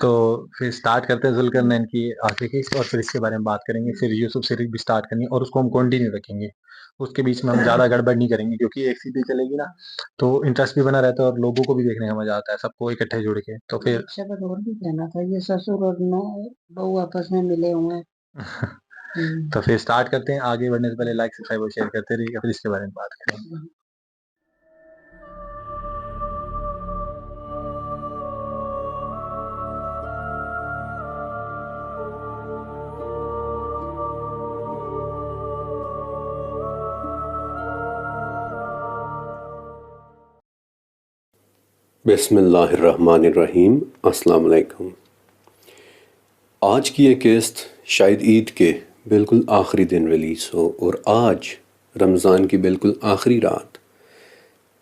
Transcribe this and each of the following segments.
تو پھر سٹارٹ کرتے ہیں ذوالقرنین کی آخری قسط اور پھر اس کے بارے میں بات کریں گے. پھر یوسف سیریز بھی سٹارٹ کرنی ہے اور اس کو ہم کنٹینیو رکھیں گے. اس کے بیچ میں ہم زیادہ گڑبڑ نہیں کریں گے کیونکہ ایک سیریز چلے گی نا تو انٹرسٹ بھی بنا رہتا ہے اور لوگوں کو بھی دیکھنے کا مزہ آتا ہے, سب کو اکٹھے جڑ کے. تو پھر شبد اور بھی کہنا تھا, یہ سسر اور بہو آپس میں ملے ہوئے ہیں. تو پھر سٹارٹ کرتے ہیں. آگے بڑھنے سے پہلے لائک سبسکرائب اور شیئر کرتے رہیے, پھر اس کے بارے میں بات کریں گے. بسم اللہ الرحمن الرحیم. السلام علیکم. آج کی یہ قسط شاید عید کے بالکل آخری دن ریلیز ہو اور آج رمضان کی بالکل آخری رات.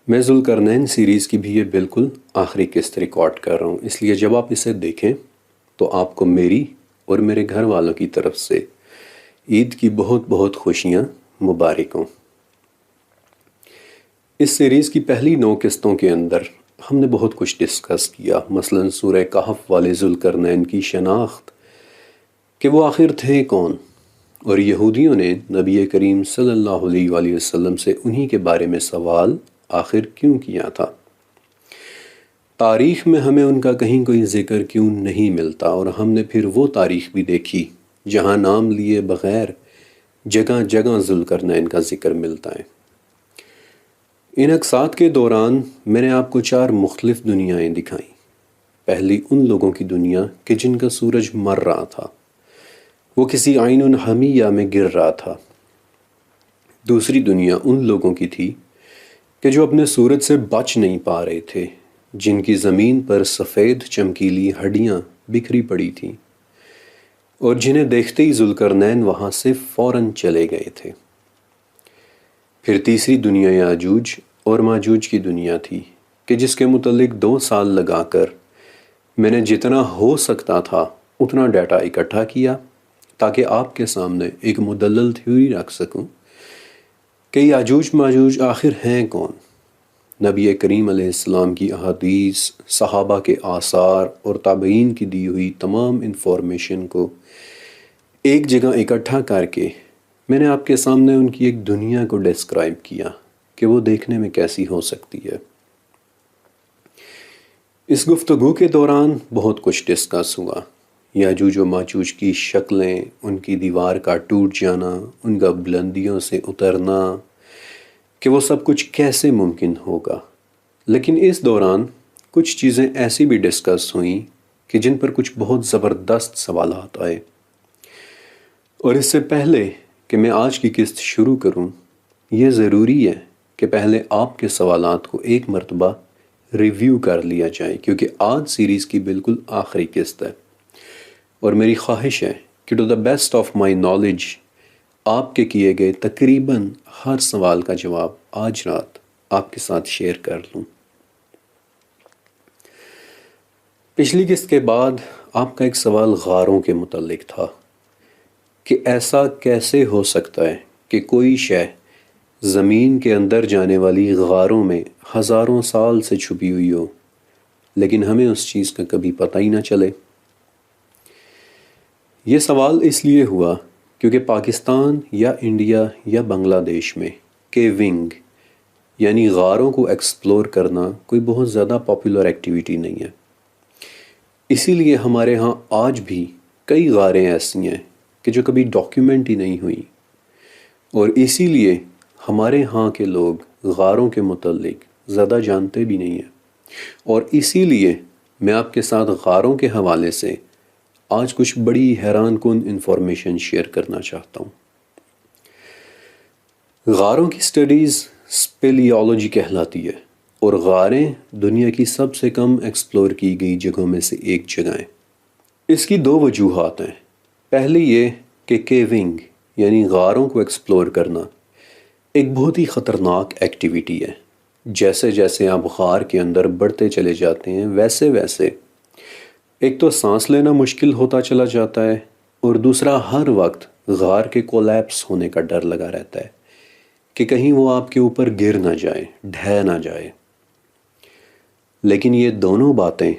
میں ذوالقرنین سیریز کی بھی یہ بالکل آخری قسط ریکارڈ کر رہا ہوں, اس لیے جب آپ اسے دیکھیں تو آپ کو میری اور میرے گھر والوں کی طرف سے عید کی بہت بہت خوشیاں مبارک ہوں. اس سیریز کی پہلی 9 قسطوں کے اندر ہم نے بہت کچھ ڈسکس کیا, مثلا سورہ کہف والے ذوالقرنین کی شناخت کہ وہ آخر تھے کون, اور یہودیوں نے نبی کریم صلی اللہ علیہ وآلہ وسلم سے انہی کے بارے میں سوال آخر کیوں کیا تھا. تاریخ میں ہمیں ان کا کہیں کوئی ذکر کیوں نہیں ملتا, اور ہم نے پھر وہ تاریخ بھی دیکھی جہاں نام لیے بغیر جگہ جگہ ذوالقرنین کا ذکر ملتا ہے. ان اقساط کے دوران میں نے آپ کو 4 مختلف دنیایں دکھائیں. پہلی ان لوگوں کی دنیا کہ جن کا سورج مر رہا تھا, وہ کسی عین حمیہ میں گر رہا تھا. دوسری دنیا ان لوگوں کی تھی کہ جو اپنے سورج سے بچ نہیں پا رہے تھے, جن کی زمین پر سفید چمکیلی ہڈیاں بکھری پڑی تھیں اور جنہیں دیکھتے ہی ذوالقرنین وہاں سے فوراً چلے گئے تھے. پھر تیسری دنیا یاجوج اور ماجوج کی دنیا تھی کہ جس کے متعلق 2 سال لگا کر میں نے جتنا ہو سکتا تھا اتنا ڈیٹا اکٹھا کیا تاکہ آپ کے سامنے ایک مدلل تھیوری رکھ سکوں کہ یاجوج ماجوج آخر ہیں کون. نبی کریم علیہ السلام کی احادیث, صحابہ کے آثار اور تابعین کی دی ہوئی تمام انفارمیشن کو ایک جگہ اکٹھا کر کے میں نے آپ کے سامنے ان کی ایک دنیا کو ڈسکرائب کیا کہ وہ دیکھنے میں کیسی ہو سکتی ہے. اس گفتگو کے دوران بہت کچھ ڈسکس ہوا. یاجوج و ماجوج کی شکلیں, ان کی دیوار کا ٹوٹ جانا, ان کا بلندیوں سے اترنا, کہ وہ سب کچھ کیسے ممکن ہوگا. لیکن اس دوران کچھ چیزیں ایسی بھی ڈسکس ہوئیں کہ جن پر کچھ بہت زبردست سوالات آئے. اور اس سے پہلے کہ میں آج کی قسط شروع کروں, یہ ضروری ہے کہ پہلے آپ کے سوالات کو ایک مرتبہ ریویو کر لیا جائے, کیونکہ آج سیریز کی بالکل آخری قسط ہے اور میری خواہش ہے کہ to the best of my knowledge آپ کے کیے گئے تقریباً ہر سوال کا جواب آج رات آپ کے ساتھ شیئر کر لوں. پچھلی قسط کے بعد آپ کا ایک سوال غاروں کے متعلق تھا کہ ایسا کیسے ہو سکتا ہے کہ کوئی شے زمین کے اندر جانے والی غاروں میں ہزاروں سال سے چھپی ہوئی ہو لیکن ہمیں اس چیز کا کبھی پتہ ہی نہ چلے. یہ سوال اس لیے ہوا کیونکہ پاکستان یا انڈیا یا بنگلہ دیش میں کیونگ یعنی غاروں کو ایکسپلور کرنا کوئی بہت زیادہ پاپولر ایکٹیویٹی نہیں ہے. اسی لیے ہمارے ہاں آج بھی کئی غاریں ایسی ہیں کہ جو کبھی ڈاکیومنٹ ہی نہیں ہوئی, اور اسی لیے ہمارے ہاں کے لوگ غاروں کے متعلق زیادہ جانتے بھی نہیں ہیں. اور اسی لیے میں آپ کے ساتھ غاروں کے حوالے سے آج کچھ بڑی حیران کن انفارمیشن شیئر کرنا چاہتا ہوں. غاروں کی سٹڈیز اسپیلیالوجی کہلاتی ہے اور غاریں دنیا کی سب سے کم ایکسپلور کی گئی جگہوں میں سے ایک جگہ ہیں. اس کی 2 وجوہات ہیں. پہلی یہ کہ کیونگ یعنی غاروں کو ایکسپلور کرنا ایک بہت ہی خطرناک ایکٹیویٹی ہے. جیسے جیسے آپ غار کے اندر بڑھتے چلے جاتے ہیں ویسے ویسے ایک تو سانس لینا مشکل ہوتا چلا جاتا ہے, اور دوسرا ہر وقت غار کے کولیپس ہونے کا ڈر لگا رہتا ہے کہ کہیں وہ آپ کے اوپر گر نہ جائے, ڈھہ نہ جائے. لیکن یہ دونوں باتیں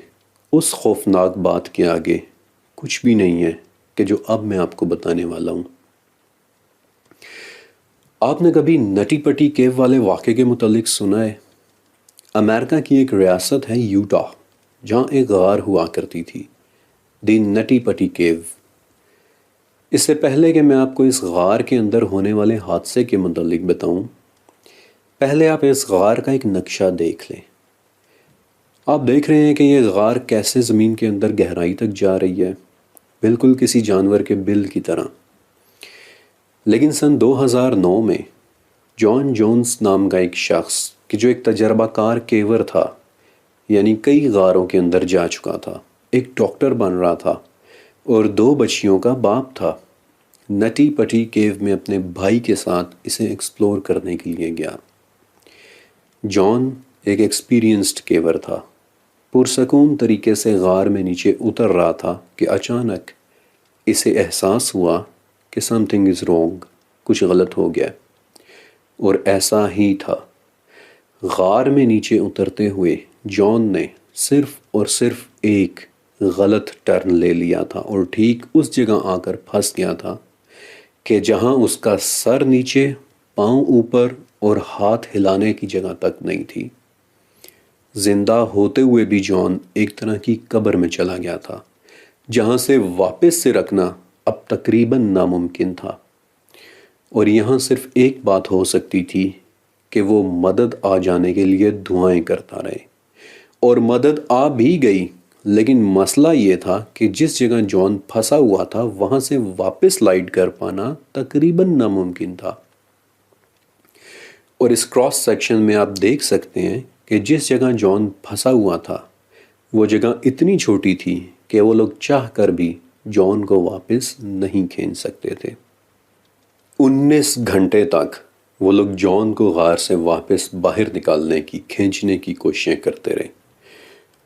اس خوفناک بات کے آگے کچھ بھی نہیں ہے کہ جو اب میں آپ کو بتانے والا ہوں۔ آپ نے کبھی نٹی پٹی کیو والے واقعے کے متعلق سنا ہے؟ امریکہ کی ایک ریاست ہے یوٹا، جہاں ایک غار ہوا کرتی تھی، دی نٹی پٹی کیو۔ اس سے پہلے کہ میں آپ کو اس غار کے اندر ہونے والے حادثے کے متعلق بتاؤں، پہلے آپ اس غار کا ایک نقشہ دیکھ لیں۔ آپ دیکھ رہے ہیں کہ یہ غار کیسے زمین کے اندر گہرائی تک جا رہی ہے، بالکل کسی جانور کے بل کی طرح۔ لیکن سن 2009 میں جان جونز نام کا ایک شخص کہ جو ایک تجربہ کار کیور تھا، یعنی کئی غاروں کے اندر جا چکا تھا، ایک ڈاکٹر بن رہا تھا اور 2 بچیوں کا باپ تھا، نٹی پٹی کیو میں اپنے بھائی کے ساتھ اسے ایکسپلور کرنے کے لیے گیا۔ جان ایک ایکسپیرینسڈ کیور تھا، پرسکون طریقے سے غار میں نیچے اتر رہا تھا کہ اچانک اسے احساس ہوا کہ سم تھنگ از رونگ، کچھ غلط ہو گیا، اور ایسا ہی تھا۔ غار میں نیچے اترتے ہوئے جان نے صرف اور صرف ایک غلط ٹرن لے لیا تھا اور ٹھیک اس جگہ آ کر پھنس گیا تھا کہ جہاں اس کا سر نیچے، پاؤں اوپر اور ہاتھ ہلانے کی جگہ تک نہیں تھی۔ زندہ ہوتے ہوئے بھی جان ایک طرح کی قبر میں چلا گیا تھا، جہاں سے واپس سے رکھنا اب تقریباً ناممکن تھا، اور یہاں صرف ایک بات ہو سکتی تھی کہ وہ مدد آ جانے کے لیے دعائیں کرتا رہے، اور مدد آ بھی گئی، لیکن مسئلہ یہ تھا کہ جس جگہ جان پھنسا ہوا تھا وہاں سے واپس لائٹ کر پانا تقریباً ناممکن تھا۔ اور اس کراس سیکشن میں آپ دیکھ سکتے ہیں کہ جس جگہ جان پھنسا ہوا تھا وہ جگہ اتنی چھوٹی تھی کہ وہ لوگ چاہ کر بھی جان کو واپس نہیں کھینچ سکتے تھے۔ 19 گھنٹے تک وہ لوگ جان کو غار سے واپس باہر نکالنے کی، کھینچنے کی کوششیں کرتے رہے،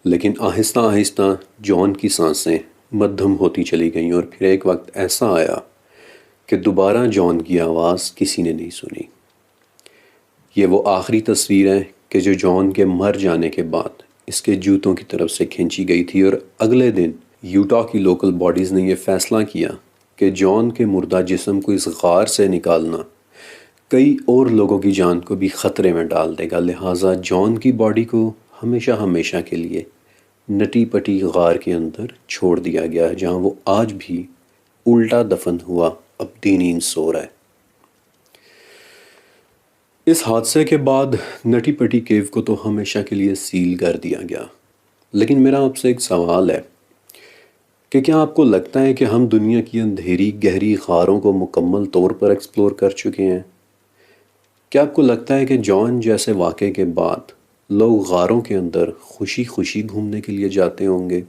لیکن آہستہ آہستہ جان کی سانسیں مدھم ہوتی چلی گئیں، اور پھر ایک وقت ایسا آیا کہ دوبارہ جان کی آواز کسی نے نہیں سنی۔ یہ وہ آخری تصویر ہے کہ جو جان کے مر جانے کے بعد اس کے جوتوں کی طرف سے کھینچی گئی تھی، اور اگلے دن یوٹا کی لوکل باڈیز نے یہ فیصلہ کیا کہ جان کے مردہ جسم کو اس غار سے نکالنا کئی اور لوگوں کی جان کو بھی خطرے میں ڈال دے گا، لہٰذا جان کی باڈی کو ہمیشہ ہمیشہ کے لیے نٹی پٹی غار کے اندر چھوڑ دیا گیا، جہاں وہ آج بھی الٹا دفن ہوا ابدی نیند سو رہا ہے۔ اس حادثے کے بعد نٹی پٹی کیو کو تو ہمیشہ کے لیے سیل کر دیا گیا، لیکن میرا آپ سے ایک سوال ہے کہ کیا آپ کو لگتا ہے کہ ہم دنیا کی اندھیری گہری غاروں کو مکمل طور پر ایکسپلور کر چکے ہیں؟ کیا آپ کو لگتا ہے کہ جان جیسے واقعے کے بعد لوگ غاروں کے اندر خوشی خوشی گھومنے کے لیے جاتے ہوں گے؟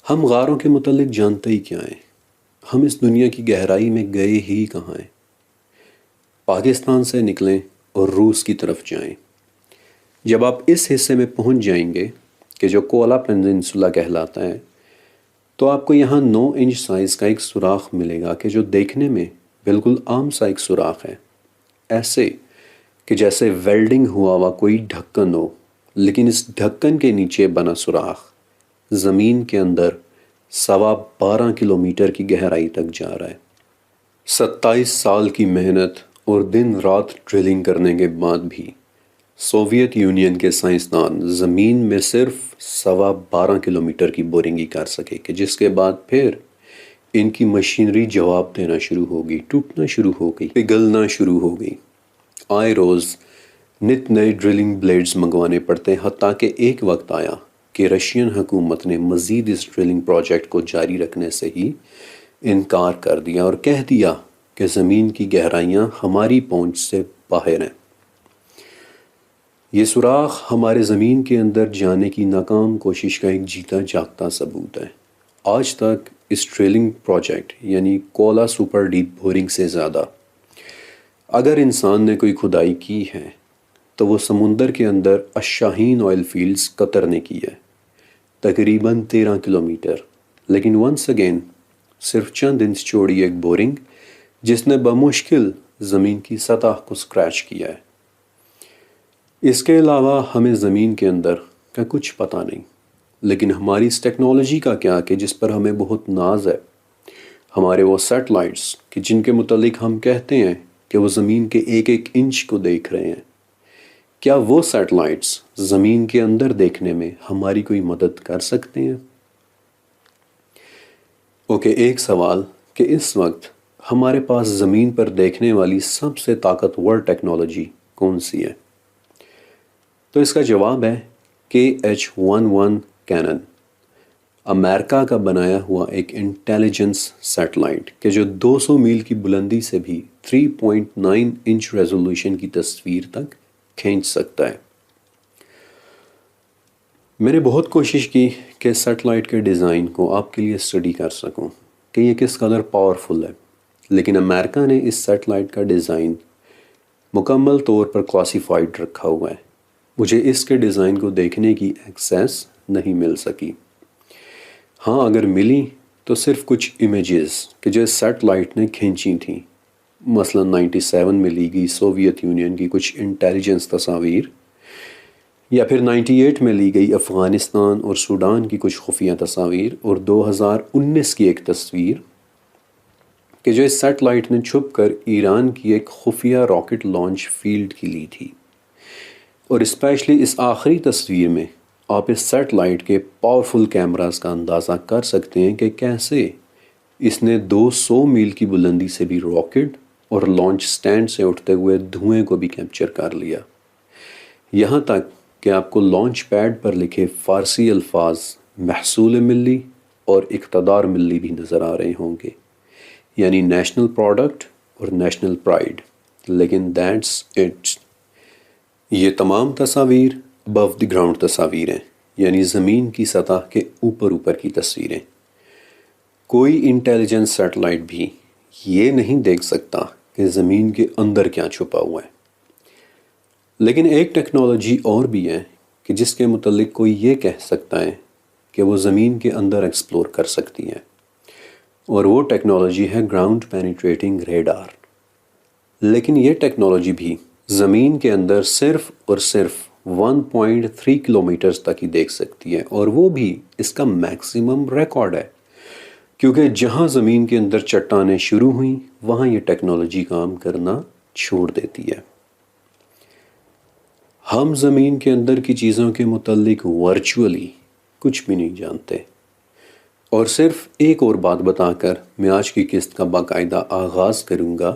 ہم غاروں کے متعلق جانتے ہی کیا ہیں؟ ہم اس دنیا کی گہرائی میں گئے ہی کہاں ہیں؟ پاکستان سے نکلیں اور روس کی طرف جائیں۔ جب آپ اس حصے میں پہنچ جائیں گے کہ جو کولا پیننسولا کہلاتا ہے، تو آپ کو یہاں 9 انچ سائز کا ایک سوراخ ملے گا کہ جو دیکھنے میں بالکل عام سا ایک سوراخ ہے، ایسے کہ جیسے ویلڈنگ ہوا ہوا کوئی ڈھکن ہو، لیکن اس ڈھکن کے نیچے بنا سوراخ زمین کے اندر 12.25 کلومیٹر کی گہرائی تک جا رہا ہے۔ 27 سال کی محنت اور دن رات ڈرلنگ کرنے کے بعد بھی سوویت یونین کے سائنسدان زمین میں صرف 12.25 کلومیٹر کی بورنگ ہی کر سکے، کہ جس کے بعد پھر ان کی مشینری جواب دینا شروع ہو گئی، ٹوٹنا شروع ہو گئی، پگھلنا شروع ہو گئی۔ آئے روز نت نئے ڈرلنگ بلیڈز منگوانے پڑتے، حتیٰ کہ ایک وقت آیا کہ رشین حکومت نے مزید اس ڈرلنگ پروجیکٹ کو جاری رکھنے سے ہی انکار کر دیا اور کہہ دیا کہ زمین کی گہرائیاں ہماری پہنچ سے باہر ہیں۔ یہ سوراخ ہمارے زمین کے اندر جانے کی ناکام کوشش کا ایک جیتا جاگتا ثبوت ہے۔ آج تک اس ڈرلنگ پروجیکٹ یعنی کولا سپر ڈیپ بورنگ سے زیادہ اگر انسان نے کوئی کھدائی کی ہے تو وہ سمندر کے اندر الشاہین آئل فیلڈز قطر نے کی ہے، تقریباً 13 کلومیٹر، لیکن ونس اگین صرف چند انچ چوڑی ایک بورنگ جس نے بمشکل زمین کی سطح کو سکریچ کیا ہے۔ اس کے علاوہ ہمیں زمین کے اندر کا کچھ پتہ نہیں، لیکن ہماری اس ٹیکنالوجی کا کیا کہ جس پر ہمیں بہت ناز ہے، ہمارے وہ سیٹلائٹس کہ جن کے متعلق ہم کہتے ہیں کہ وہ زمین کے ایک ایک انچ کو دیکھ رہے ہیں، کیا وہ سیٹلائٹس زمین کے اندر دیکھنے میں ہماری کوئی مدد کر سکتے ہیں؟ اوکے، ایک سوال کہ اس وقت ہمارے پاس زمین پر دیکھنے والی سب سے طاقتور ٹیکنالوجی کون سی ہے؟ تو اس کا جواب ہے KH-11 کینن، امریکہ کا بنایا ہوا ایک انٹیلیجنس سیٹلائٹ کہ جو 200 میل کی بلندی سے بھی 3.9 انچ ریزولوشن کی تصویر تک کھینچ سکتا ہے۔ میں نے بہت کوشش کی کہ سیٹلائٹ کے ڈیزائن کو آپ کے لیے اسٹڈی کر سکوں کہ یہ کس قدر پاورفل ہے، لیکن امریکہ نے اس سیٹلائٹ کا ڈیزائن مکمل طور پر کلاسیفائڈ رکھا ہوا ہے۔ مجھے اس کے ڈیزائن کو دیکھنے کی ایکسیس نہیں مل سکی۔ ہاں، اگر ملی تو صرف کچھ امیجز کہ جو اس سیٹلائٹ نے کھینچی تھیں، مثلا 97 میں لی گئی سوویت یونین کی کچھ انٹیلیجنس تصاویر، یا پھر 98 میں لی گئی افغانستان اور سوڈان کی کچھ خفیہ تصاویر، اور 2019 کی ایک تصویر کہ جو اس سیٹلائٹ نے چھپ کر ایران کی ایک خفیہ راکٹ لانچ فیلڈ کی لی تھی۔ اور اسپیشلی اس آخری تصویر میں آپ اس سیٹلائٹ کے پاورفل کیمراز کا اندازہ کر سکتے ہیں کہ کیسے اس نے 200 میل کی بلندی سے بھی راکٹ اور لانچ سٹینڈ سے اٹھتے ہوئے دھوئیں کو بھی کیپچر کر لیا، یہاں تک کہ آپ کو لانچ پیڈ پر لکھے فارسی الفاظ محصول ملی اور اقتدار ملی بھی نظر آ رہے ہوں گے، یعنی نیشنل پروڈکٹ اور نیشنل پرائیڈ۔ لیکن دیٹس اٹ، یہ تمام تصاویر ابو دی گراؤنڈ تصاویر ہیں، یعنی زمین کی سطح کے اوپر کی تصویریں۔ کوئی انٹیلیجنس سیٹلائٹ بھی یہ نہیں دیکھ سکتا کہ زمین کے اندر کیا چھپا ہوا ہے۔ لیکن ایک ٹیکنالوجی اور بھی ہے کہ جس کے متعلق کوئی یہ کہہ سکتا ہے کہ وہ زمین کے اندر ایکسپلور کر سکتی ہے، اور وہ ٹیکنالوجی ہے گراؤنڈ پینیٹریٹنگ ریڈار۔ لیکن یہ ٹیکنالوجی بھی زمین کے اندر صرف اور صرف 1.3 کلومیٹرز تک ہی دیکھ سکتی ہے، اور وہ بھی اس کا میکسیمم ریکارڈ ہے، کیونکہ جہاں زمین کے اندر چٹانیں شروع ہوئیں وہاں یہ ٹیکنالوجی کام کرنا چھوڑ دیتی ہے۔ ہم زمین کے اندر کی چیزوں کے متعلق ورچولی کچھ بھی نہیں جانتے، اور صرف ایک اور بات بتا کر میں آج کی قسط کا باقاعدہ آغاز کروں گا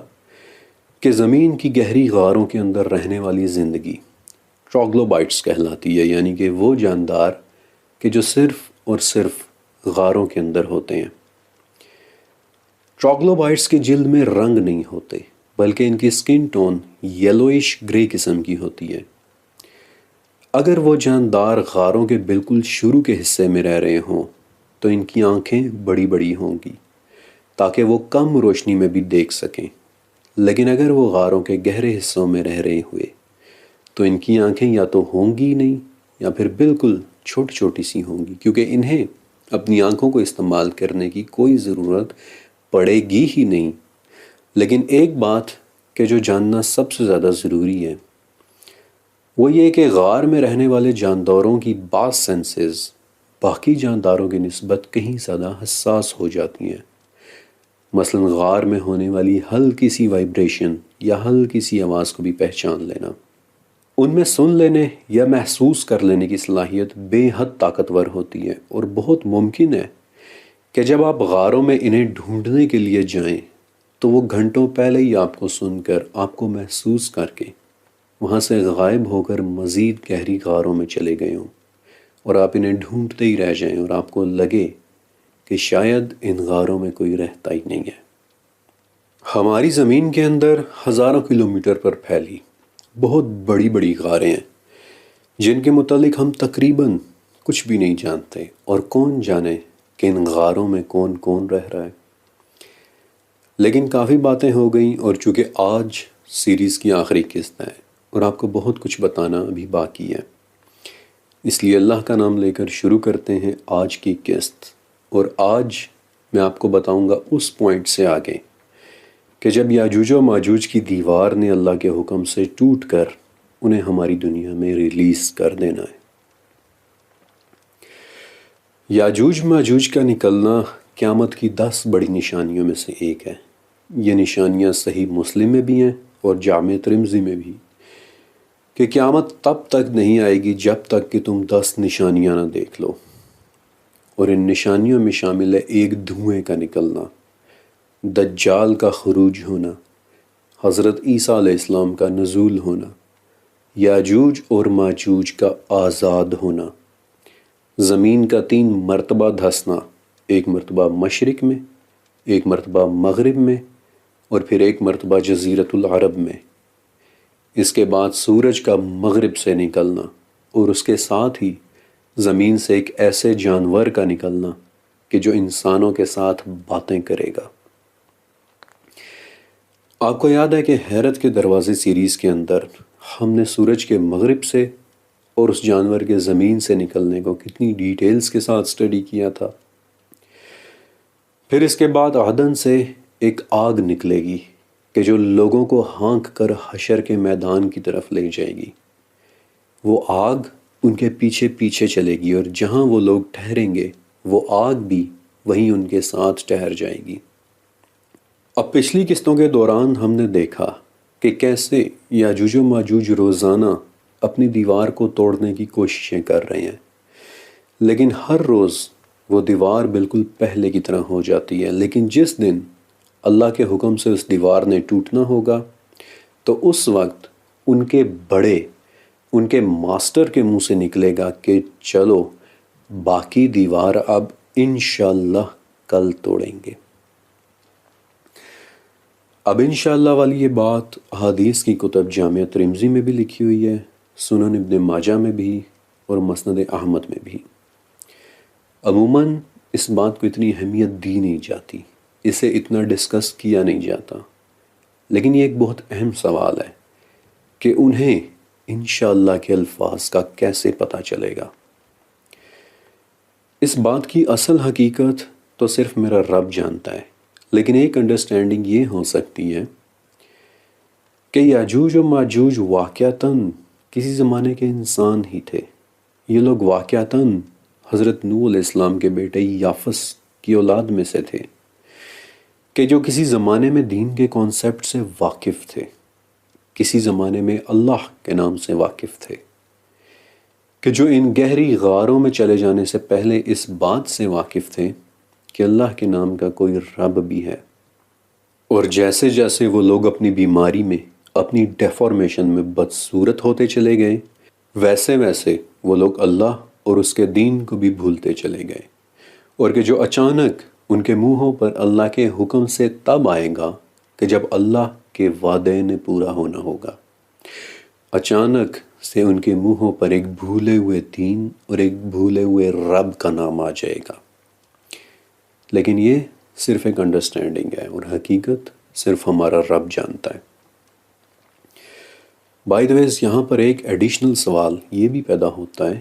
کہ زمین کی گہری غاروں کے اندر رہنے والی زندگی ٹراگلوبائٹس کہلاتی ہے، یعنی کہ وہ جاندار کہ جو صرف اور صرف غاروں کے اندر ہوتے ہیں۔ ٹراگلوبائٹس کے جلد میں رنگ نہیں ہوتے، بلکہ ان کی سکن ٹون یلوئش گرے قسم کی ہوتی ہے۔ اگر وہ جاندار غاروں کے بالکل شروع کے حصے میں رہ رہے ہوں تو ان کی آنکھیں بڑی بڑی ہوں گی تاکہ وہ کم روشنی میں بھی دیکھ سکیں، لیکن اگر وہ غاروں کے گہرے حصوں میں رہ رہے ہوئے تو ان کی آنکھیں یا تو ہوں گی نہیں یا پھر بالکل چھوٹی چھوٹی سی ہوں گی، کیونکہ انہیں اپنی آنکھوں کو استعمال کرنے کی کوئی ضرورت پڑے گی ہی نہیں۔ لیکن ایک بات کہ جو جاننا سب سے زیادہ ضروری ہے وہ یہ کہ غار میں رہنے والے جانداروں کی بعض سینسز باقی جانداروں کی نسبت کہیں زیادہ حساس ہو جاتی ہیں۔ مثلا غار میں ہونے والی ہلکی سی وائبریشن یا ہلکی سی آواز کو بھی پہچان لینا، ان میں سن لینے یا محسوس کر لینے کی صلاحیت بے حد طاقتور ہوتی ہے، اور بہت ممکن ہے کہ جب آپ غاروں میں انہیں ڈھونڈنے کے لیے جائیں تو وہ گھنٹوں پہلے ہی آپ کو سن کر، آپ کو محسوس کر کے وہاں سے غائب ہو کر مزید گہری غاروں میں چلے گئے ہوں، اور آپ انہیں ڈھونڈتے ہی رہ جائیں اور آپ کو لگے کہ شاید ان غاروں میں کوئی رہتا ہی نہیں ہے۔ ہماری زمین کے اندر ہزاروں کلومیٹر پر پھیلی بہت بڑی بڑی غاریں ہیں جن کے متعلق ہم تقریباً کچھ بھی نہیں جانتے، اور کون جانے کہ ان غاروں میں کون کون رہ رہا ہے۔ لیکن کافی باتیں ہو گئیں، اور چونکہ آج سیریز کی آخری قسط ہے اور آپ کو بہت کچھ بتانا ابھی باقی ہے، اس لیے اللہ کا نام لے کر شروع کرتے ہیں آج کی قسط۔ اور آج میں آپ کو بتاؤں گا اس پوائنٹ سے آگے کہ جب یاجوج و ماجوج کی دیوار نے اللہ کے حکم سے ٹوٹ کر انہیں ہماری دنیا میں ریلیز کر دینا ہے۔ یاجوج ماجوج کا نکلنا قیامت کی 10 بڑی نشانیوں میں سے ایک ہے۔ یہ نشانیاں صحیح مسلم میں بھی ہیں اور جامع ترمذی میں بھی، کہ قیامت تب تک نہیں آئے گی جب تک کہ تم 10 نشانیاں نہ دیکھ لو، اور ان نشانیوں میں شامل ہے ایک دھوئیں کا نکلنا، دجال کا خروج ہونا، حضرت عیسیٰ علیہ السلام کا نزول ہونا، یاجوج اور ماجوج کا آزاد ہونا، زمین کا 3 مرتبہ دھسنا، ایک مرتبہ مشرق میں، ایک مرتبہ مغرب میں، اور پھر ایک مرتبہ جزیرۃ العرب میں۔ اس کے بعد سورج کا مغرب سے نکلنا، اور اس کے ساتھ ہی زمین سے ایک ایسے جانور کا نکلنا کہ جو انسانوں کے ساتھ باتیں کرے گا۔ آپ کو یاد ہے کہ حیرت کے دروازے سیریز کے اندر ہم نے سورج کے مغرب سے اور اس جانور کے زمین سے نکلنے کو کتنی ڈیٹیلز کے ساتھ سٹڈی کیا تھا۔ پھر اس کے بعد عدن سے ایک آگ نکلے گی کہ جو لوگوں کو ہانک کر حشر کے میدان کی طرف لے جائے گی۔ وہ آگ ان کے پیچھے پیچھے چلے گی، اور جہاں وہ لوگ ٹھہریں گے وہ آگ بھی وہیں ان کے ساتھ ٹھہر جائے گی۔ اب پچھلی قسطوں کے دوران ہم نے دیکھا کہ کیسے یاجوج و ماجوج روزانہ اپنی دیوار کو توڑنے کی کوششیں کر رہے ہیں، لیکن ہر روز وہ دیوار بالکل پہلے کی طرح ہو جاتی ہے۔ لیکن جس دن اللہ کے حکم سے اس دیوار نے ٹوٹنا ہوگا تو اس وقت ان کے بڑے، ان کے ماسٹر کے منہ سے نکلے گا کہ چلو باقی دیوار اب انشاءاللہ کل توڑیں گے۔ اب انشاءاللہ والی یہ بات حدیث کی کتب جامع ترمذی میں بھی لکھی ہوئی ہے، سنن ابن ماجہ میں بھی، اور مسند احمد میں بھی۔ عموماً اس بات کو اتنی اہمیت دی نہیں جاتی، اسے اتنا ڈسکس کیا نہیں جاتا، لیکن یہ ایک بہت اہم سوال ہے کہ انہیں انشاءاللہ کے الفاظ کا کیسے پتہ چلے گا۔ اس بات کی اصل حقیقت تو صرف میرا رب جانتا ہے، لیکن ایک انڈرسٹینڈنگ یہ ہو سکتی ہے کہ یاجوج و ماجوج واقعتاً کسی زمانے کے انسان ہی تھے۔ یہ لوگ واقعتاً حضرت نوح علیہ السلام کے بیٹے یافس کی اولاد میں سے تھے، کہ جو کسی زمانے میں دین کے کانسیپٹ سے واقف تھے، کسی زمانے میں اللہ کے نام سے واقف تھے، کہ جو ان گہری غاروں میں چلے جانے سے پہلے اس بات سے واقف تھے کہ اللہ کے نام کا کوئی رب بھی ہے۔ اور جیسے جیسے وہ لوگ اپنی بیماری میں، اپنی ڈیفارمیشن میں بدصورت ہوتے چلے گئے، ویسے ویسے وہ لوگ اللہ اور اس کے دین کو بھی بھولتے چلے گئے، اور کہ جو اچانک ان کے منہوں پر اللہ کے حکم سے تب آئے گا کہ جب اللہ کے وعدے نے پورا ہونا ہوگا۔ اچانک سے ان کے منہوں پر ایک بھولے ہوئے دین اور ایک بھولے ہوئے رب کا نام آ جائے گا۔ لیکن یہ صرف ایک انڈرسٹینڈنگ ہے، اور حقیقت صرف ہمارا رب جانتا ہے۔ بائی دا ویز یہاں پر ایک ایڈیشنل سوال یہ بھی پیدا ہوتا ہے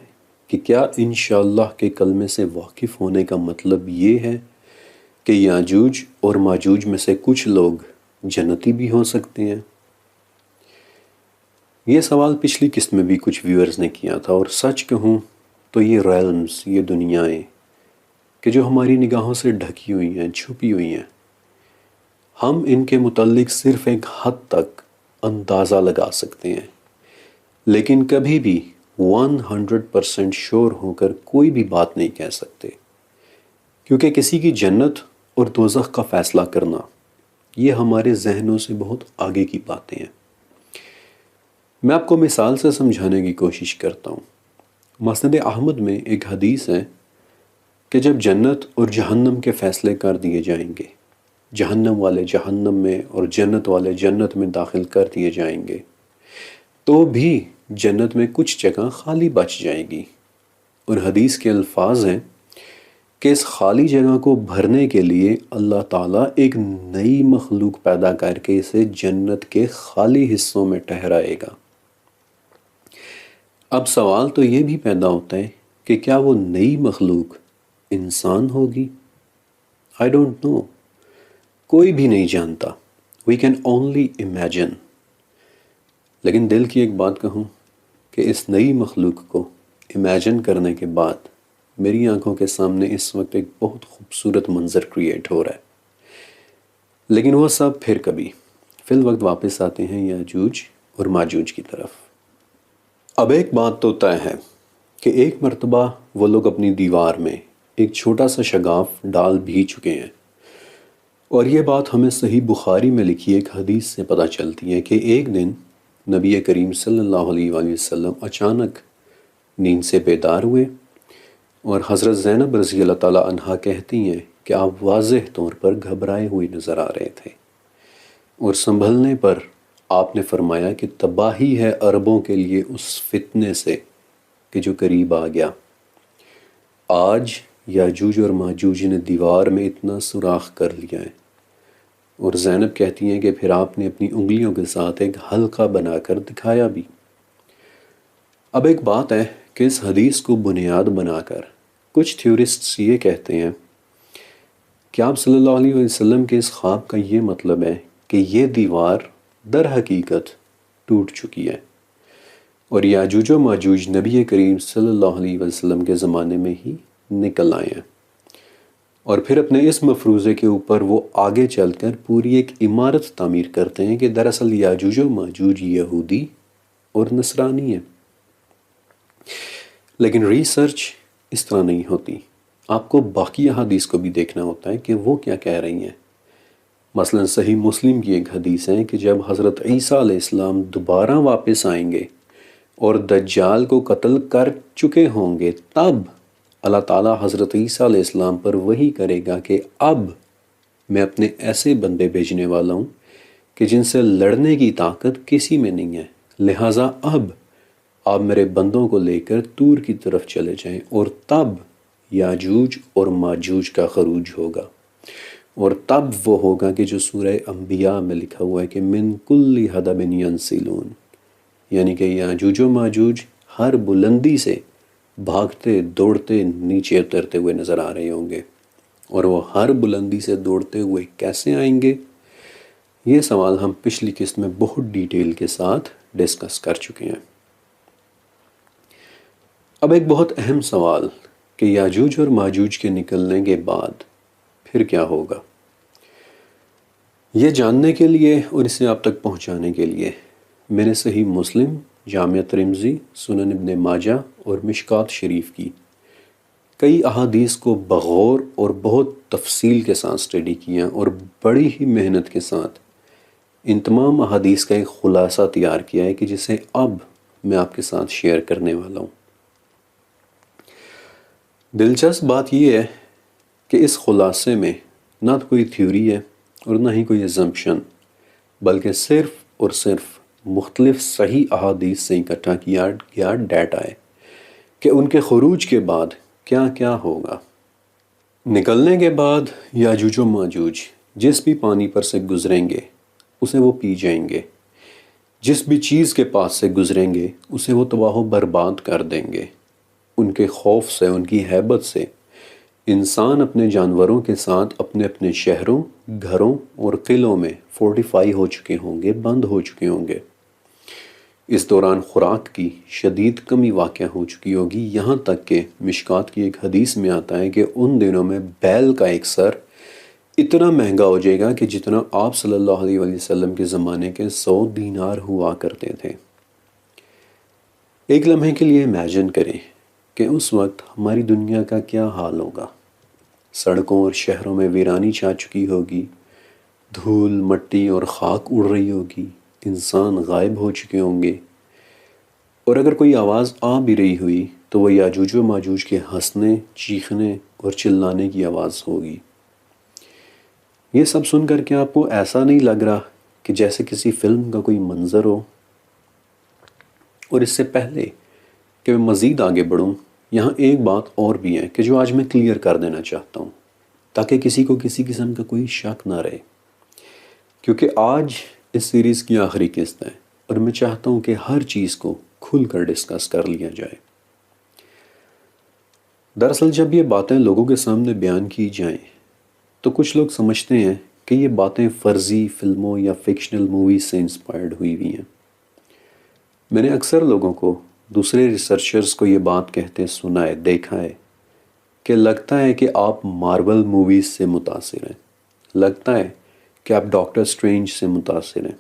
کہ کیا انشاءاللہ کے کلمے سے واقف ہونے کا مطلب یہ ہے کہ یاجوج اور ماجوج میں سے کچھ لوگ جنتی بھی ہو سکتے ہیں؟ یہ سوال پچھلی قسط میں بھی کچھ ویورز نے کیا تھا، اور سچ کہوں تو یہ ریلمز، یہ دنیائیں کہ جو ہماری نگاہوں سے ڈھکی ہوئی ہیں، چھپی ہوئی ہیں، ہم ان کے متعلق صرف ایک حد تک اندازہ لگا سکتے ہیں، لیکن کبھی بھی 100% شور ہو کر کوئی بھی بات نہیں کہہ سکتے، کیونکہ کسی کی جنت اور دوزخ کا فیصلہ کرنا یہ ہمارے ذہنوں سے بہت آگے کی باتیں ہیں۔ میں آپ کو مثال سے سمجھانے کی کوشش کرتا ہوں۔ مسند احمد میں ایک حدیث ہے کہ جب جنت اور جہنم کے فیصلے کر دیے جائیں گے، جہنم والے جہنم میں اور جنت والے جنت میں داخل کر دیے جائیں گے، تو بھی جنت میں کچھ جگہ خالی بچ جائے گی، اور حدیث کے الفاظ ہیں کہ اس خالی جگہ کو بھرنے کے لیے اللہ تعالیٰ ایک نئی مخلوق پیدا کر کے اسے جنت کے خالی حصوں میں ٹھہرائے گا۔ اب سوال تو یہ بھی پیدا ہوتا ہے کہ کیا وہ نئی مخلوق انسان ہوگی؟ I don't know، کوئی بھی نہیں جانتا، we can only imagine۔ لیکن دل کی ایک بات کہوں کہ اس نئی مخلوق کو امیجن کرنے کے بعد میری آنکھوں کے سامنے اس وقت ایک بہت خوبصورت منظر کریٹ ہو رہا ہے، لیکن وہ سب پھر کبھی فی الوقت واپس آتے ہیں یاجوج اور ماجوج کی طرف۔ اب ایک بات تو طے ہے کہ ایک مرتبہ وہ لوگ اپنی دیوار میں ایک چھوٹا سا شگاف ڈال بھی چکے ہیں، اور یہ بات ہمیں صحیح بخاری میں لکھی ایک حدیث سے پتہ چلتی ہے کہ ایک دن نبی کریم صلی اللہ علیہ وآلہ وسلم اچانک نیند سے بیدار ہوئے، اور حضرت زینب رضی اللہ تعالیٰ عنہا کہتی ہیں کہ آپ واضح طور پر گھبرائے ہوئے نظر آ رہے تھے، اور سنبھلنے پر آپ نے فرمایا کہ تباہی ہے عربوں کے لیے اس فتنے سے کہ جو قریب آ گیا۔ آج یاجوج اور ماجوج نے دیوار میں اتنا سوراخ کر لیا ہے، اور زینب کہتی ہیں کہ پھر آپ نے اپنی انگلیوں کے ساتھ ایک حلقہ بنا کر دکھایا بھی۔ اب ایک بات ہے کہ اس حدیث کو بنیاد بنا کر کچھ تھیورسٹس یہ کہتے ہیں کہ آپ صلی اللہ علیہ وسلم کے اس خواب کا یہ مطلب ہے کہ یہ دیوار در حقیقت ٹوٹ چکی ہے، اور یاجوج و ماجوج نبی کریم صلی اللہ علیہ وسلم کے زمانے میں ہی نکل آئے ہیں، اور پھر اپنے اس مفروضے کے اوپر وہ آگے چل کر پوری ایک عمارت تعمیر کرتے ہیں کہ دراصل یاجوج و ماجوج یہودی اور نصرانی ہیں۔ لیکن ریسرچ اس طرح نہیں ہوتی، آپ کو باقی احادیث کو بھی دیکھنا ہوتا ہے کہ وہ کیا کہہ رہی ہیں۔ مثلا صحیح مسلم کی ایک حدیث ہے کہ جب حضرت عیسیٰ علیہ السلام دوبارہ واپس آئیں گے اور دجال کو قتل کر چکے ہوں گے، تب اللہ تعالیٰ حضرت عیسیٰ علیہ السلام پر وحی کرے گا کہ اب میں اپنے ایسے بندے بھیجنے والا ہوں کہ جن سے لڑنے کی طاقت کسی میں نہیں ہے، لہٰذا اب آپ میرے بندوں کو لے کر طور کی طرف چلے جائیں، اور تب یاجوج اور ماجوج کا خروج ہوگا، اور تب وہ ہوگا کہ جو سورہ انبیاء میں لکھا ہوا ہے کہ من کل حدب ینسلون، یعنی کہ یاجوج و ماجوج ہر بلندی سے بھاگتے دوڑتے نیچے اترتے ہوئے نظر آ رہے ہوں گے، اور وہ ہر بلندی سے دوڑتے ہوئے کیسے آئیں گے؟ یہ سوال ہم پچھلی قسط میں بہت ڈیٹیل کے ساتھ ڈسکس کر چکے ہیں۔ اب ایک بہت اہم سوال کہ یاجوج اور ماجوج کے نکلنے کے بعد پھر کیا ہوگا؟ یہ جاننے کے لیے اور اسے آپ تک پہنچانے کے لیے میں نے صحیح مسلم، جامع ترمذی، سنن ابن ماجہ اور مشکات شریف کی کئی احادیث کو بغور اور بہت تفصیل کے ساتھ اسٹڈی کیا، اور بڑی ہی محنت کے ساتھ ان تمام احادیث کا ایک خلاصہ تیار کیا ہے کہ جسے اب میں آپ کے ساتھ شیئر کرنے والا ہوں۔ دلچسپ بات یہ ہے کہ اس خلاصے میں نہ تو کوئی تھیوری ہے اور نہ ہی کوئی ازمپشن، بلکہ صرف اور صرف مختلف صحیح احادیث سے اکٹھا کیا گیا ڈیٹا ہے کہ ان کے خروج کے بعد کیا کیا ہوگا۔ نکلنے کے بعد یاجوج و ماجوج جس بھی پانی پر سے گزریں گے اسے وہ پی جائیں گے، جس بھی چیز کے پاس سے گزریں گے اسے وہ تباہ و برباد کر دیں گے۔ ان کے خوف سے، ان کی ہیبت سے انسان اپنے جانوروں کے ساتھ اپنے اپنے شہروں، گھروں اور قلعوں میں فورٹیفائی ہو چکے ہوں گے، بند ہو چکے ہوں گے۔ اس دوران خوراک کی شدید کمی واقع ہو چکی ہوگی، یہاں تک کہ مشکات کی ایک حدیث میں آتا ہے کہ ان دنوں میں بیل کا ایک سر اتنا مہنگا ہو جائے گا کہ جتنا آپ صلی اللہ علیہ وسلم کے زمانے کے 100 دینار ہوا کرتے تھے۔ ایک لمحے کے لیے امیجن کریں کہ اس وقت ہماری دنیا کا کیا حال ہوگا۔ سڑکوں اور شہروں میں ویرانی چھا چکی ہوگی، دھول، مٹی اور خاک اڑ رہی ہوگی، انسان غائب ہو چکے ہوں گے، اور اگر کوئی آواز آ بھی رہی ہوئی تو وہ یاجوج و ماجوج کے ہنسنے، چیخنے اور چلانے کی آواز ہوگی۔ یہ سب سن کر کے آپ کو ایسا نہیں لگ رہا کہ جیسے کسی فلم کا کوئی منظر ہو؟ اور اس سے پہلے کہ میں مزید آگے بڑھوں، یہاں ایک بات اور بھی ہے کہ جو آج میں کلیئر کر دینا چاہتا ہوں تاکہ کسی کو کسی قسم کا کوئی شک نہ رہے، کیونکہ آج اس سیریز کی آخری قسط ہے اور میں چاہتا ہوں کہ ہر چیز کو کھل کر ڈسکس کر لیا جائے۔ دراصل جب یہ باتیں لوگوں کے سامنے بیان کی جائیں تو کچھ لوگ سمجھتے ہیں کہ یہ باتیں فرضی فلموں یا فکشنل موویز سے انسپائرڈ ہوئی ہیں۔ میں نے اکثر لوگوں کو، دوسرے ریسرچرز کو یہ بات کہتے سنا ہے، دیکھا ہے کہ لگتا ہے کہ آپ مارول موویز سے متاثر ہیں، لگتا ہے کہ آپ ڈاکٹر اسٹرینج سے متاثر ہیں۔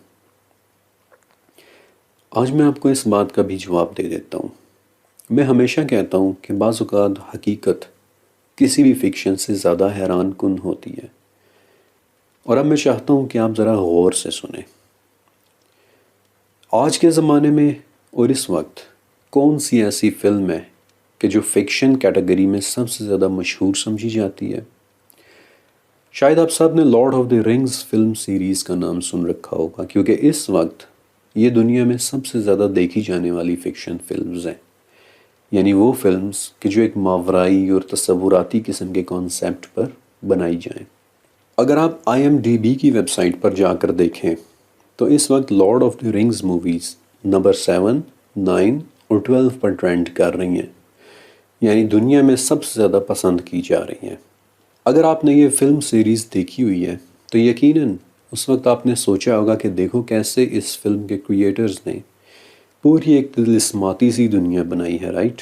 آج میں آپ کو اس بات کا بھی جواب دے دیتا ہوں۔ میں ہمیشہ کہتا ہوں کہ بعض اوقات حقیقت کسی بھی فکشن سے زیادہ حیران کن ہوتی ہے، اور اب میں چاہتا ہوں کہ آپ ذرا غور سے سنیں۔ آج کے زمانے میں اور اس وقت کون سی ایسی فلم ہے کہ جو فکشن کیٹیگری میں سب سے زیادہ مشہور سمجھی جاتی ہے؟ شاید آپ سب نے Lord of the Rings film series کا نام سن رکھا ہوگا، کیونکہ اس وقت یہ دنیا میں سب سے زیادہ دیکھی جانے والی فکشن فلمز ہیں، یعنی وہ فلمز کہ جو ایک ماورائی اور تصوراتی قسم کے کانسیپٹ پر بنائی جائیں۔ اگر آپ IMDb کی ویب سائٹ پر جا کر دیکھیں تو اس وقت Lord of the Rings movies number 7، 9 اور 12 پر ٹرینڈ کر رہی ہیں، یعنی دنیا میں سب سے زیادہ پسند کی جا رہی ہیں۔ اگر آپ نے یہ فلم سیریز دیکھی ہوئی ہے تو یقیناً اس وقت آپ نے سوچا ہوگا کہ دیکھو کیسے اس فلم کے کریٹرز نے پوری ایک طلسماتی سی دنیا بنائی ہے، رائٹ؟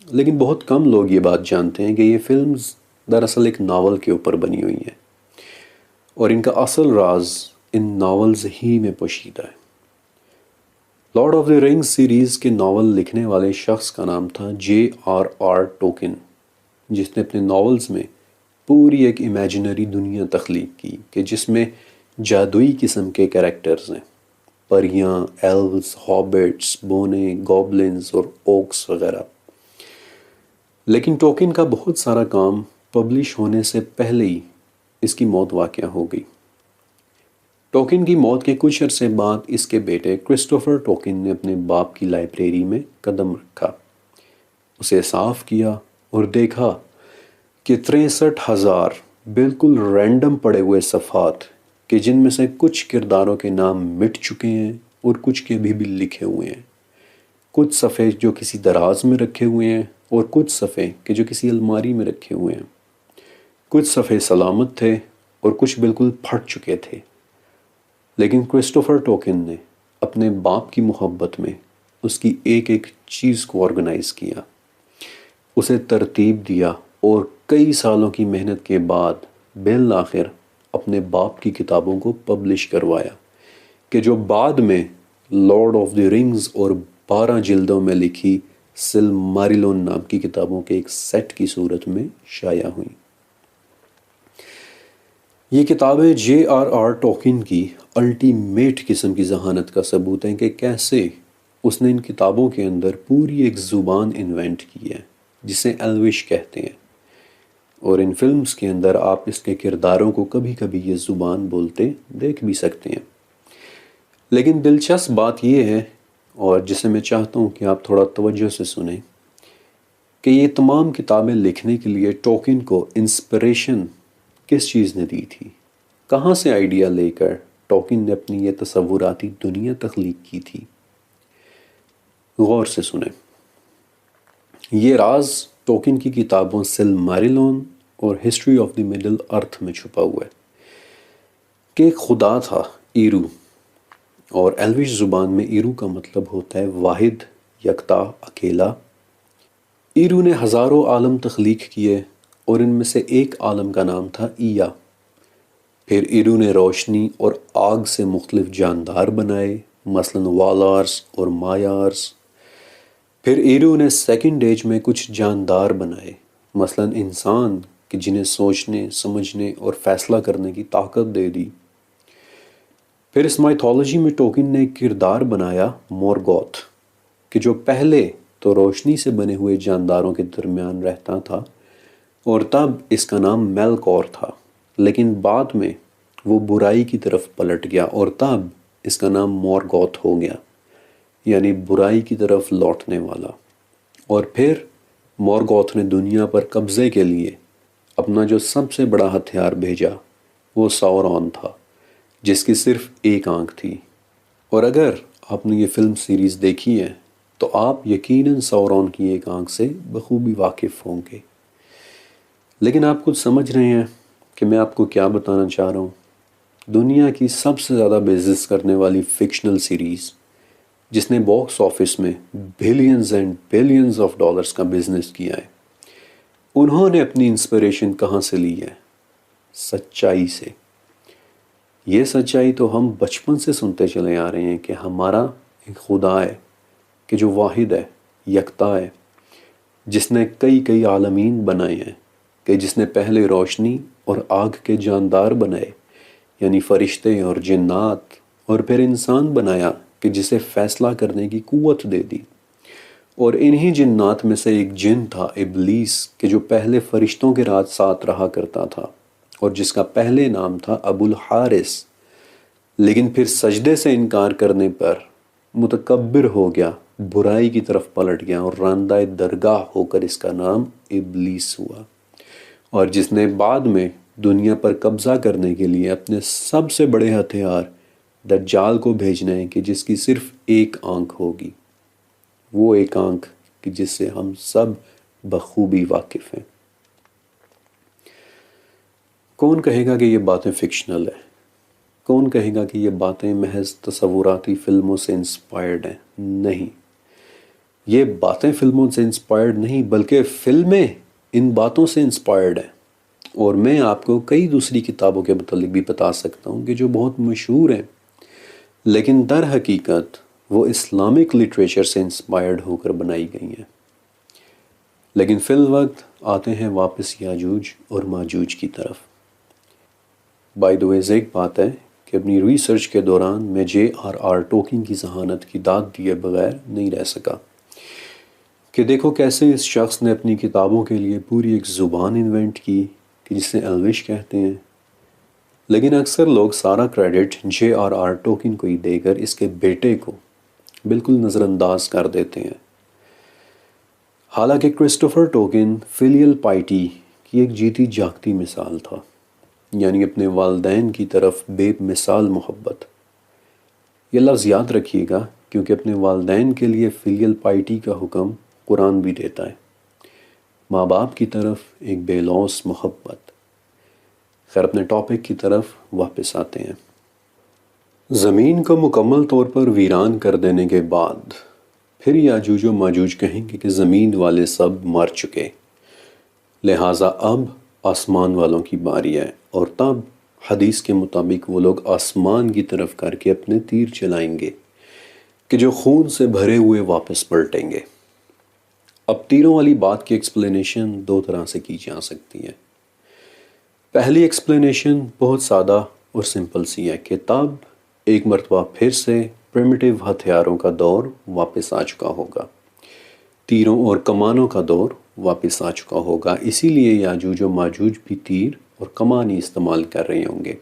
لیکن بہت کم لوگ یہ بات جانتے ہیں کہ یہ فلمز دراصل ایک ناول کے اوپر بنی ہوئی ہیں، اور ان کا اصل راز ان ناولز ہی میں پوشیدہ ہے۔ Lord of the Rings series کے ناول لکھنے والے شخص کا نام تھا J.R.R. ٹولکین، جس نے اپنے ناولز میں پوری ایک امیجنری دنیا تخلیق کی کہ جس میں جادوئی قسم کے کریکٹرز ہیں، پریاں، ایلوز، ہابٹس، بونے، گوبلنز اور اوکس وغیرہ۔ لیکن ٹولکین کا بہت سارا کام پبلش ہونے سے پہلے ہی اس کی موت واقع ہو گئی۔ ٹولکین کی موت کے کچھ عرصے بعد اس کے بیٹے کرسٹوفر ٹولکین نے اپنے باپ کی لائبریری میں قدم رکھا، اسے صاف کیا اور دیکھا کہ 63,000 بالکل رینڈم پڑے ہوئے صفحات کہ جن میں سے کچھ کرداروں کے نام مٹ چکے ہیں اور کچھ کے بھی لکھے ہوئے ہیں، کچھ صفحے جو کسی دراز میں رکھے ہوئے ہیں اور کچھ صفحے کہ جو کسی الماری میں رکھے ہوئے ہیں، کچھ صفحے سلامت تھے اور کچھ بالکل پھٹ چکے تھے۔ لیکن کرسٹوفر ٹولکین نے اپنے باپ کی محبت میں اس کی ایک ایک چیز کو آرگنائز کیا، اسے ترتیب دیا اور کئی سالوں کی محنت کے بعد بالآخر اپنے باپ کی کتابوں کو پبلش کروایا، کہ جو بعد میں لارڈ آف دی رنگز اور 12 جلدوں میں لکھی سلماریلون نام کی کتابوں کے ایک سیٹ کی صورت میں شائع ہوئیں۔ یہ کتابیں J.R.R. ٹولکین کی الٹیمیٹ قسم کی ذہانت کا ثبوت ہیں کہ کیسے اس نے ان کتابوں کے اندر پوری ایک زبان انوینٹ کی ہے جسے ایلوش کہتے ہیں، اور ان فلمز کے اندر آپ اس کے کرداروں کو کبھی کبھی یہ زبان بولتے دیکھ بھی سکتے ہیں۔ لیکن دلچسپ بات یہ ہے، اور جسے میں چاہتا ہوں کہ آپ تھوڑا توجہ سے سنیں، کہ یہ تمام کتابیں لکھنے کے لیے ٹولکین کو انسپریشن کس چیز نے دی تھی؟ کہاں سے آئیڈیا لے کر ٹولکین نے اپنی یہ تصوراتی دنیا تخلیق کی تھی؟ غور سے سنیں۔ یہ راز ٹولکین کی کتابوں سلماریلون اور ہسٹری آف دی مڈل ارتھ میں چھپا ہوا ہے، کہ ایک خدا تھا ایرو، اور ایلوش زبان میں ایرو کا مطلب ہوتا ہے واحد، یکتا، اکیلا۔ ایرو نے ہزاروں عالم تخلیق کیے اور ان میں سے ایک عالم کا نام تھا ایا۔ پھر ایرو نے روشنی اور آگ سے مختلف جاندار بنائے، مثلاً والارس اور مایارس۔ پھر ایرو نے سیکنڈ ایج میں کچھ جاندار بنائے، مثلاً انسان کہ جنہیں سوچنے، سمجھنے اور فیصلہ کرنے کی طاقت دے دی۔ پھر اس مائتھولوجی میں ٹولکین نے ایک کردار بنایا مورگوتھ، کہ جو پہلے تو روشنی سے بنے ہوئے جانداروں کے درمیان رہتا تھا، اور تب اس کا نام میلکور تھا، لیکن بعد میں وہ برائی کی طرف پلٹ گیا اور تب اس کا نام مورگوتھ ہو گیا، یعنی برائی کی طرف لوٹنے والا۔ اور پھر مورگوتھ نے دنیا پر قبضے کے لیے اپنا جو سب سے بڑا ہتھیار بھیجا وہ ساورون تھا، جس کی صرف ایک آنکھ تھی۔ اور اگر آپ نے یہ فلم سیریز دیکھی ہے تو آپ یقیناً ساورون کی ایک آنکھ سے بخوبی واقف ہوں گے۔ لیکن آپ کچھ سمجھ رہے ہیں کہ میں آپ کو کیا بتانا چاہ رہا ہوں؟ دنیا کی سب سے زیادہ بزنس کرنے والی فکشنل سیریز، جس نے باکس آفس میں billions and billions of dollars کا بزنس کیا ہے، انہوں نے اپنی انسپریشن کہاں سے لی ہے؟ سچائی سے۔ یہ سچائی تو ہم بچپن سے سنتے چلے آ رہے ہیں کہ ہمارا ایک خدا ہے کہ جو واحد ہے، یکتا ہے، جس نے کئی عالمین بنائے ہیں، کہ جس نے پہلے روشنی اور آگ کے جاندار بنائے یعنی فرشتے اور جنات، اور پھر انسان بنایا کہ جسے فیصلہ کرنے کی قوت دے دی۔ اور انہی جنات میں سے ایک جن تھا ابلیس، کہ جو پہلے فرشتوں کے ساتھ رہا کرتا تھا اور جس کا پہلے نام تھا ابو الحارث، لیکن پھر سجدے سے انکار کرنے پر متکبر ہو گیا، برائی کی طرف پلٹ گیا اور راندہ درگاہ ہو کر اس کا نام ابلیس ہوا، اور جس نے بعد میں دنیا پر قبضہ کرنے کے لیے اپنے سب سے بڑے ہتھیار دجال کو بھیجنا ہے، کہ جس کی صرف ایک آنکھ ہوگی، وہ ایک آنکھ کہ جس سے ہم سب بخوبی واقف ہیں۔ کون کہے گا کہ یہ باتیں فکشنل ہیں؟ کون کہے گا کہ یہ باتیں محض تصوراتی فلموں سے انسپائرڈ ہیں؟ نہیں، یہ باتیں فلموں سے انسپائرڈ نہیں، بلکہ فلمیں ان باتوں سے انسپائرڈ ہیں۔ اور میں آپ کو کئی دوسری کتابوں کے متعلق بھی بتا سکتا ہوں کہ جو بہت مشہور ہیں، لیکن در حقیقت وہ اسلامک لٹریچر سے انسپائرڈ ہو کر بنائی گئی ہیں۔ لیکن فی الوقت آتے ہیں واپس یاجوج اور ماجوج کی طرف۔ بائی دا ویز ایک بات ہے کہ اپنی ریسرچ کے دوران میں J.R.R. ٹولکین کی ذہانت کی داد دیے بغیر نہیں رہ سکا کہ دیکھو کیسے اس شخص نے اپنی کتابوں کے لیے پوری ایک زبان انوینٹ کی کہ جسے ایلوش کہتے ہیں، لیکن اکثر لوگ سارا کریڈٹ J.R.R. ٹولکین کو ہی دے کر اس کے بیٹے کو بالکل نظر انداز کر دیتے ہیں۔ حالانکہ کرسٹوفر ٹولکین فلیل پائٹی کی ایک جیتی جاگتی مثال تھا، یعنی اپنے والدین کی طرف بے مثال محبت۔ یہ لفظ یاد رکھیے گا کیونکہ اپنے والدین کے لیے فلیل پائٹی کا حکم قرآن بھی دیتا ہے، ماں باپ کی طرف ایک بے لوث محبت۔ خیر، اپنے ٹاپک کی طرف واپس آتے ہیں۔ زمین کو مکمل طور پر ویران کر دینے کے بعد پھر یاجوج و ماجوج کہیں گے کہ زمین والے سب مر چکے، لہٰذا اب آسمان والوں کی باری ہے، اور تب حدیث کے مطابق وہ لوگ آسمان کی طرف کر کے اپنے تیر چلائیں گے کہ جو خون سے بھرے ہوئے واپس پلٹیں گے۔ اب تیروں والی بات کی ایکسپلینیشن دو طرح سے کی جا سکتی ہے۔ پہلی ایکسپلینیشن بہت سادہ اور سمپل سی ہے کہ تب ایک مرتبہ پھر سے پریمیٹیو ہتھیاروں کا دور واپس آ چکا ہوگا، تیروں اور کمانوں کا دور واپس آ چکا ہوگا، اسی لیے یاجوج و ماجوج بھی تیر اور کمان ہی استعمال کر رہے ہوں گے۔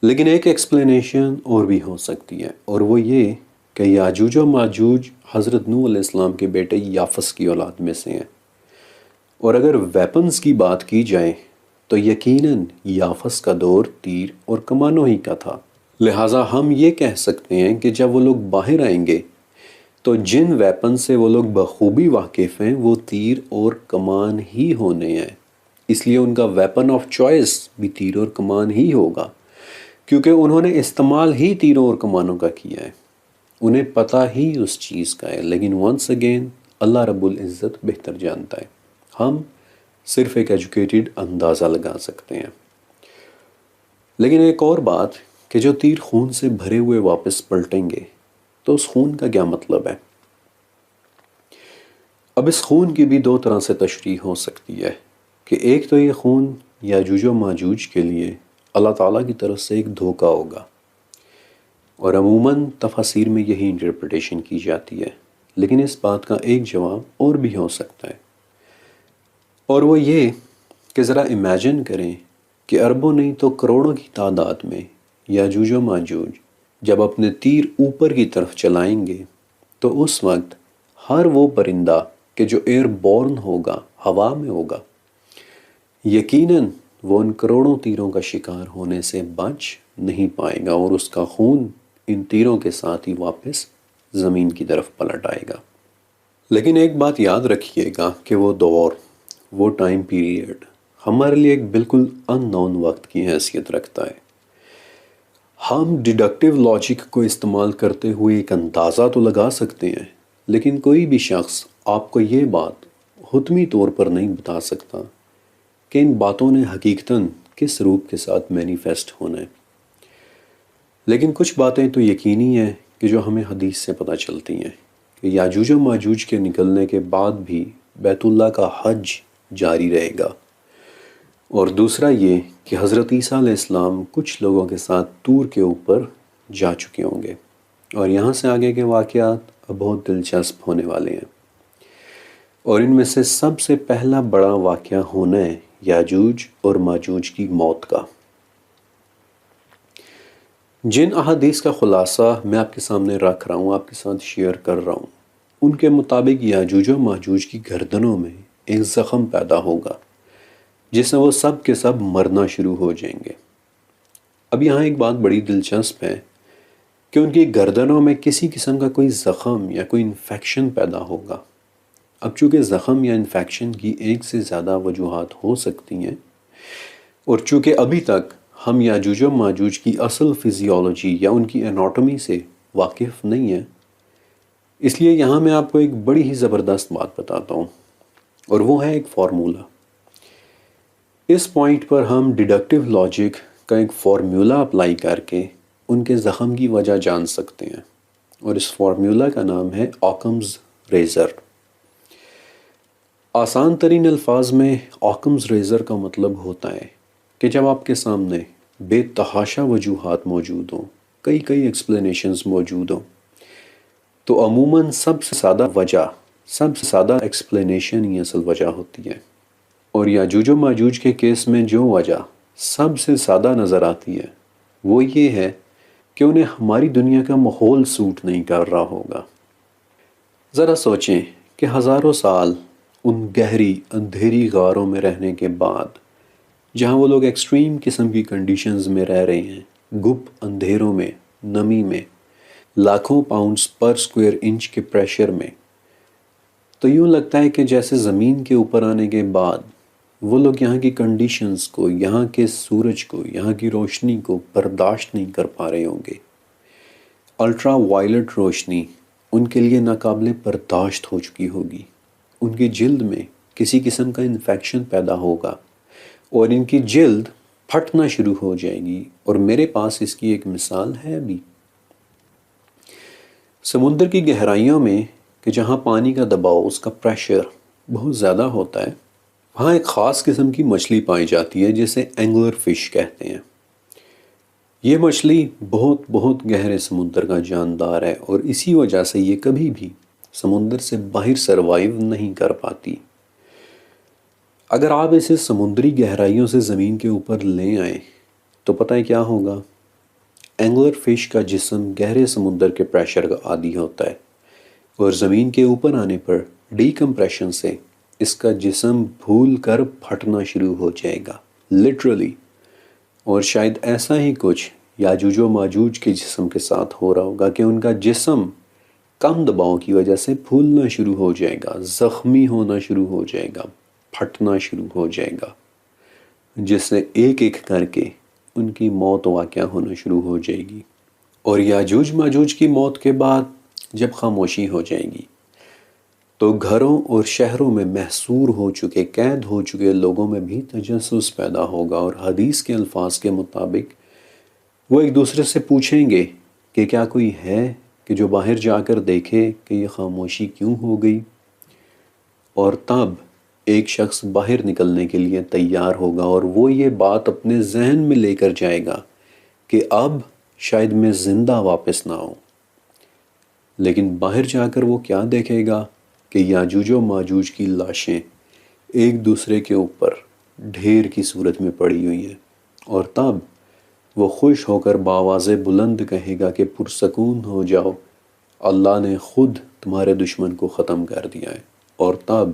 لیکن ایک ایکسپلینیشن اور بھی ہو سکتی ہے، اور وہ یہ کہ یاجوج و ماجوج حضرت نوح علیہ السلام کے بیٹے یافس کی اولاد میں سے ہیں، اور اگر ویپنز کی بات کی جائے تو یقیناً یافس کا دور تیر اور کمانوں ہی کا تھا، لہٰذا ہم یہ کہہ سکتے ہیں کہ جب وہ لوگ باہر آئیں گے تو جن ویپن سے وہ لوگ بخوبی واقف ہیں وہ تیر اور کمان ہی ہونے ہیں، اس لیے ان کا ویپن آف چوائس بھی تیر اور کمان ہی ہوگا، کیونکہ انہوں نے استعمال ہی تیروں اور کمانوں کا کیا ہے، انہیں پتہ ہی اس چیز کا ہے۔ لیکن ونس اگین اللہ رب العزت بہتر جانتا ہے، ہم صرف ایک ایجوکیٹڈ اندازہ لگا سکتے ہیں۔ لیکن ایک اور بات کہ جو تیر خون سے بھرے ہوئے واپس پلٹیں گے، تو اس خون کا کیا مطلب ہے؟ اب اس خون کی بھی دو طرح سے تشریح ہو سکتی ہے کہ ایک تو یہ خون یاجوج و ماجوج کے لیے اللہ تعالیٰ کی طرف سے ایک دھوکہ ہوگا، اور عموماً تفاسیر میں یہی انٹرپریٹیشن کی جاتی ہے، لیکن اس بات کا ایک جواب اور بھی ہو سکتا ہے، اور وہ یہ کہ ذرا امیجن کریں کہ اربوں نہیں تو کروڑوں کی تعداد میں یاجوج و ماجوج جب اپنے تیر اوپر کی طرف چلائیں گے تو اس وقت ہر وہ پرندہ کہ جو ایئر بورن ہوگا، ہوا میں ہوگا، یقیناً وہ ان کروڑوں تیروں کا شکار ہونے سے بچ نہیں پائے گا، اور اس کا خون ان تیروں کے ساتھ ہی واپس زمین کی طرف پلٹ آئے گا۔ لیکن ایک بات یاد رکھیے گا کہ وہ دور، وہ ٹائم پیریڈ ہمارے لیے ایک بالکل ان نون وقت کی حیثیت رکھتا ہے۔ ہم ڈیڈکٹیو لاجک کو استعمال کرتے ہوئے ایک اندازہ تو لگا سکتے ہیں، لیکن کوئی بھی شخص آپ کو یہ بات حتمی طور پر نہیں بتا سکتا کہ ان باتوں نے حقیقتاً کس روپ کے ساتھ مینیفیسٹ ہونا ہے، لیکن کچھ باتیں تو یقینی ہیں کہ جو ہمیں حدیث سے پتہ چلتی ہیں کہ یاجوج و ماجوج کے نکلنے کے بعد بھی بیت اللہ کا حج جاری رہے گا، اور دوسرا یہ کہ حضرت عیسیٰ علیہ السلام کچھ لوگوں کے ساتھ طور کے اوپر جا چکے ہوں گے، اور یہاں سے آگے کے واقعات اب بہت دلچسپ ہونے والے ہیں، اور ان میں سے سب سے پہلا بڑا واقعہ ہونا ہے یاجوج اور ماجوج کی موت کا۔ جن احادیث کا خلاصہ میں آپ کے سامنے رکھ رہا ہوں، آپ کے ساتھ شیئر کر رہا ہوں، ان کے مطابق یاجوج و ماجوج کی گردنوں میں ایک زخم پیدا ہوگا جس سے وہ سب کے سب مرنا شروع ہو جائیں گے۔ اب یہاں ایک بات بڑی دلچسپ ہے کہ ان کی گردنوں میں کسی قسم کا کوئی زخم یا کوئی انفیکشن پیدا ہوگا۔ اب چونکہ زخم یا انفیکشن کی ایک سے زیادہ وجوہات ہو سکتی ہیں، اور چونکہ ابھی تک ہم یاجوج و ماجوج کی اصل فزیولوجی یا ان کی اناٹومی سے واقف نہیں ہیں، اس لیے یہاں میں آپ کو ایک بڑی ہی زبردست بات بتاتا ہوں، اور وہ ہے ایک فارمولا۔ اس پوائنٹ پر ہم ڈیڈکٹیو لاجک کا ایک فارمولا اپلائی کر کے ان کے زخم کی وجہ جان سکتے ہیں، اور اس فارمولا کا نام ہے آکمز ریزر۔ آسان ترین الفاظ میں آکمز ریزر کا مطلب ہوتا ہے کہ جب آپ کے سامنے بے تحاشا وجوہات موجود ہوں، کئی ایکسپلینیشنز موجود ہوں، تو عموماً سب سے سادہ وجہ، سب سے سادہ ایکسپلینیشن ہی اصل وجہ ہوتی ہے، اور یاجوج و ماجوج کے کیس میں جو وجہ سب سے سادہ نظر آتی ہے وہ یہ ہے کہ انہیں ہماری دنیا کا ماحول سوٹ نہیں کر رہا ہوگا۔ ذرا سوچیں کہ ہزاروں سال ان گہری اندھیری غاروں میں رہنے کے بعد، جہاں وہ لوگ ایکسٹریم قسم کی کنڈیشنز میں رہ رہے ہیں، گپ اندھیروں میں، نمی میں، لاکھوں پاؤنڈز پر سکوئر انچ کے پریشر میں، تو یوں لگتا ہے کہ جیسے زمین کے اوپر آنے کے بعد وہ لوگ یہاں کی کنڈیشنز کو، یہاں کے سورج کو، یہاں کی روشنی کو برداشت نہیں کر پا رہے ہوں گے۔ الٹرا وائلٹ روشنی ان کے لیے ناقابل برداشت ہو چکی ہوگی، ان کی جلد میں کسی قسم کا انفیکشن پیدا ہوگا، اور ان کی جلد پھٹنا شروع ہو جائے گی، اور میرے پاس اس کی ایک مثال ہے بھی۔ سمندر کی گہرائیوں میں کہ جہاں پانی کا دباؤ، اس کا پریشر بہت زیادہ ہوتا ہے، وہاں ایک خاص قسم کی مچھلی پائی جاتی ہے جسے اینگلر فش کہتے ہیں۔ یہ مچھلی بہت گہرے سمندر کا جاندار ہے، اور اسی وجہ سے یہ کبھی بھی سمندر سے باہر سروائیو نہیں کر پاتی۔ اگر آپ اسے سمندری گہرائیوں سے زمین کے اوپر لے آئیں تو پتہ ہے کیا ہوگا؟ اینگلر فش کا جسم گہرے سمندر کے پریشر کا عادی ہوتا ہے، اور زمین کے اوپر آنے پر ڈی کمپریشن سے اس کا جسم پھول کر پھٹنا شروع ہو جائے گا، لٹرلی۔ اور شاید ایسا ہی کچھ یاجوج و ماجوج کے جسم کے ساتھ ہو رہا ہوگا کہ ان کا جسم کم دباؤ کی وجہ سے پھولنا شروع ہو جائے گا، زخمی ہونا شروع ہو جائے گا، پھٹنا شروع ہو جائے گا، جس سے ایک ایک کر کے ان کی موت واقع ہونا شروع ہو جائے گی۔ اور یاجوج ماجوج کی موت کے بعد جب خاموشی ہو جائے گی تو گھروں اور شہروں میں محصور ہو چکے، قید ہو چکے لوگوں میں بھی تجسس پیدا ہوگا، اور حدیث کے الفاظ کے مطابق وہ ایک دوسرے سے پوچھیں گے کہ کیا کوئی ہے کہ جو باہر جا کر دیکھے کہ یہ خاموشی کیوں ہو گئی، اور تب ایک شخص باہر نکلنے کے لیے تیار ہوگا، اور وہ یہ بات اپنے ذہن میں لے کر جائے گا کہ اب شاید میں زندہ واپس نہ آؤں۔ لیکن باہر جا کر وہ کیا دیکھے گا کہ یاجوج و ماجوج کی لاشیں ایک دوسرے کے اوپر ڈھیر کی صورت میں پڑی ہوئی ہیں، اور تب وہ خوش ہو کر بآواز بلند کہے گا کہ پرسکون ہو جاؤ، اللہ نے خود تمہارے دشمن کو ختم کر دیا ہے، اور تب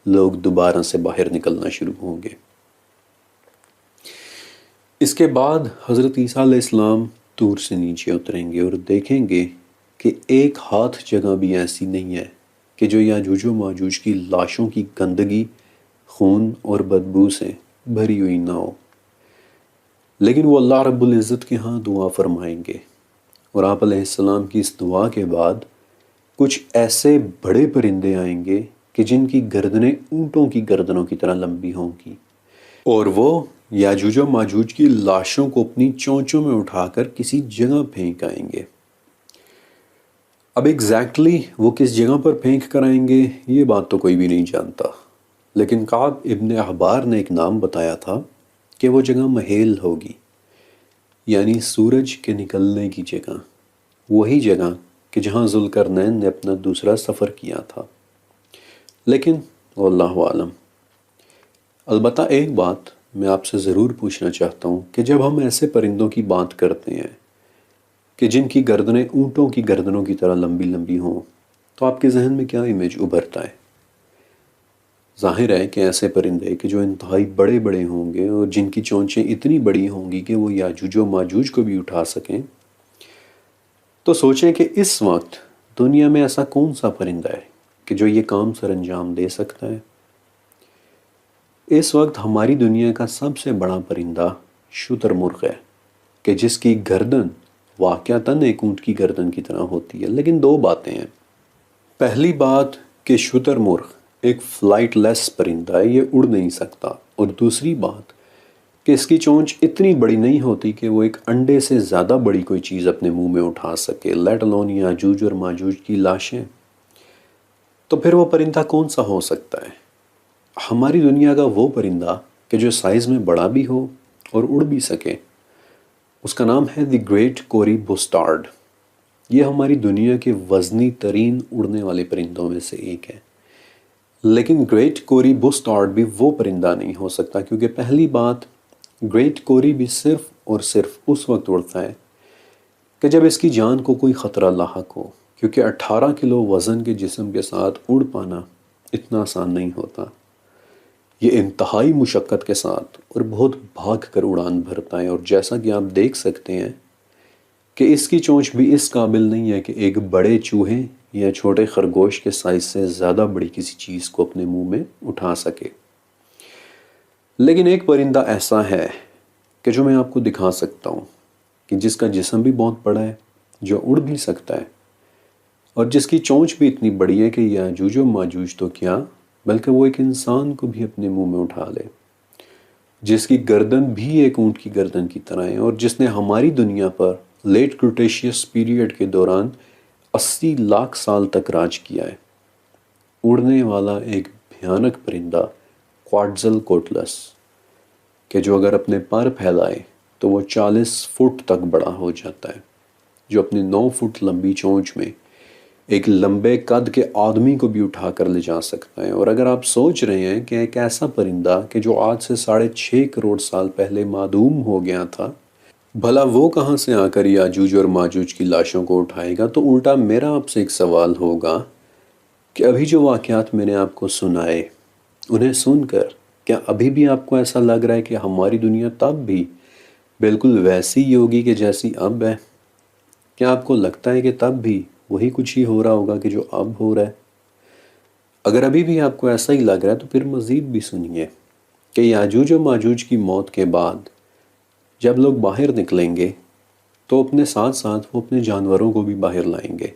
لوگ دوبارہ سے باہر نکلنا شروع ہوں گے۔ اس کے بعد حضرت عیسیٰ علیہ السلام طور سے نیچے اتریں گے اور دیکھیں گے کہ ایک ہاتھ جگہ بھی ایسی نہیں ہے کہ جو یاجوج و ماجوج کی لاشوں کی گندگی، خون اور بدبو سے بھری ہوئی نہ ہو، لیکن وہ اللہ رب العزت کے ہاں دعا فرمائیں گے، اور آپ علیہ السلام کی اس دعا کے بعد کچھ ایسے بڑے پرندے آئیں گے کہ جن کی گردنیں اونٹوں کی گردنوں کی طرح لمبی ہوں گی، اور وہ یاجوج و ماجوج کی لاشوں کو اپنی چونچوں میں اٹھا کر کسی جگہ پھینک آئیں گے۔ اب ایگزیکٹلی وہ کس جگہ پر پھینک کر آئیں گے یہ بات تو کوئی بھی نہیں جانتا، لیکن کعب ابن احبار نے ایک نام بتایا تھا کہ وہ جگہ مہیل ہوگی، یعنی سورج کے نکلنے کی جگہ، وہی جگہ کہ جہاں ذوالقرنین نے اپنا دوسرا سفر کیا تھا۔ لیکن واللہ عالم، البتہ ایک بات میں آپ سے ضرور پوچھنا چاہتا ہوں کہ جب ہم ایسے پرندوں کی بات کرتے ہیں کہ جن کی گردنیں اونٹوں کی گردنوں کی طرح لمبی لمبی ہوں، تو آپ کے ذہن میں کیا امیج ابھرتا ہے؟ ظاہر ہے کہ ایسے پرندے کہ جو انتہائی بڑے بڑے ہوں گے اور جن کی چونچیں اتنی بڑی ہوں گی کہ وہ یاجوج و ماجوج کو بھی اٹھا سکیں، تو سوچیں کہ اس وقت دنیا میں ایسا کون سا پرندہ ہے کہ جو یہ کام سر انجام دے سکتا ہے؟ اس وقت ہماری دنیا کا سب سے بڑا پرندہ شتر مرغ ہے کہ جس کی گردن واقعتاً ایک اونٹ کی گردن کی طرح ہوتی ہے، لیکن دو باتیں ہیں۔ پہلی بات کہ شتر مرغ ایک فلائٹ لیس پرندہ ہے، یہ اڑ نہیں سکتا، اور دوسری بات کہ اس کی چونچ اتنی بڑی نہیں ہوتی کہ وہ ایک انڈے سے زیادہ بڑی کوئی چیز اپنے منہ میں اٹھا سکے، لیٹ الون یاجوج اور ماجوج کی لاشیں۔ تو پھر وہ پرندہ کون سا ہو سکتا ہے؟ ہماری دنیا کا وہ پرندہ کہ جو سائز میں بڑا بھی ہو اور اڑ بھی سکے، اس کا نام ہے دی گریٹ کوری بسٹارڈ۔ یہ ہماری دنیا کے وزنی ترین اڑنے والے پرندوں میں سے ایک ہے، لیکن گریٹ کوری بسٹارڈ بھی وہ پرندہ نہیں ہو سکتا، کیونکہ پہلی بات گریٹ کوری بھی صرف اور صرف اس وقت اڑتا ہے کہ جب اس کی جان کو کوئی خطرہ لاحق ہو، کیونکہ 18 کلو وزن کے جسم کے ساتھ اڑ پانا اتنا آسان نہیں ہوتا۔ یہ انتہائی مشقت کے ساتھ اور بہت بھاگ کر اڑان بھرتا ہے، اور جیسا کہ آپ دیکھ سکتے ہیں کہ اس کی چونچ بھی اس قابل نہیں ہے کہ ایک بڑے چوہے یا چھوٹے خرگوش کے سائز سے زیادہ بڑی کسی چیز کو اپنے منہ میں اٹھا سکے۔ لیکن ایک پرندہ ایسا ہے کہ جو میں آپ کو دکھا سکتا ہوں کہ جس کا جسم بھی بہت بڑا ہے، جو اڑ بھی سکتا ہے، اور جس کی چونچ بھی اتنی بڑی ہے کہ یاجوج و ماجوج تو کیا بلکہ وہ ایک انسان کو بھی اپنے منہ میں اٹھا لے، جس کی گردن بھی ایک اونٹ کی گردن کی طرح ہے، اور جس نے ہماری دنیا پر لیٹ کریٹیشیس پیریڈ کے دوران 80 لاکھ سال تک راج کیا ہے۔ اڑنے والا ایک بھیانک پرندہ کوادزل کوٹلس کہ جو اگر اپنے پر پھیلائے تو وہ 40 فٹ تک بڑا ہو جاتا ہے، جو اپنی 9 فٹ لمبی چونچ میں ایک لمبے قد کے آدمی کو بھی اٹھا کر لے جا سکتا ہے۔ اور اگر آپ سوچ رہے ہیں کہ ایک ایسا پرندہ کہ جو آج سے 6.5 کروڑ سال پہلے معدوم ہو گیا تھا، بھلا وہ کہاں سے آ کر یاجوج اور ماجوج کی لاشوں کو اٹھائے گا، تو الٹا میرا آپ سے ایک سوال ہوگا کہ ابھی جو واقعات میں نے آپ کو سنائے، انہیں سن کر کیا ابھی بھی آپ کو ایسا لگ رہا ہے کہ ہماری دنیا تب بھی بالکل ویسی ہی ہوگی کہ جیسی اب ہے؟ کیا آپ کو لگتا ہے کہ تب بھی وہی کچھ ہی ہو رہا ہوگا کہ جو اب ہو رہا ہے؟ اگر ابھی بھی آپ کو ایسا ہی لگ رہا ہے تو پھر مزید بھی سنیے کہ یاجوج و ماجوج کی موت کے بعد جب لوگ باہر نکلیں گے تو اپنے ساتھ ساتھ وہ اپنے جانوروں کو بھی باہر لائیں گے،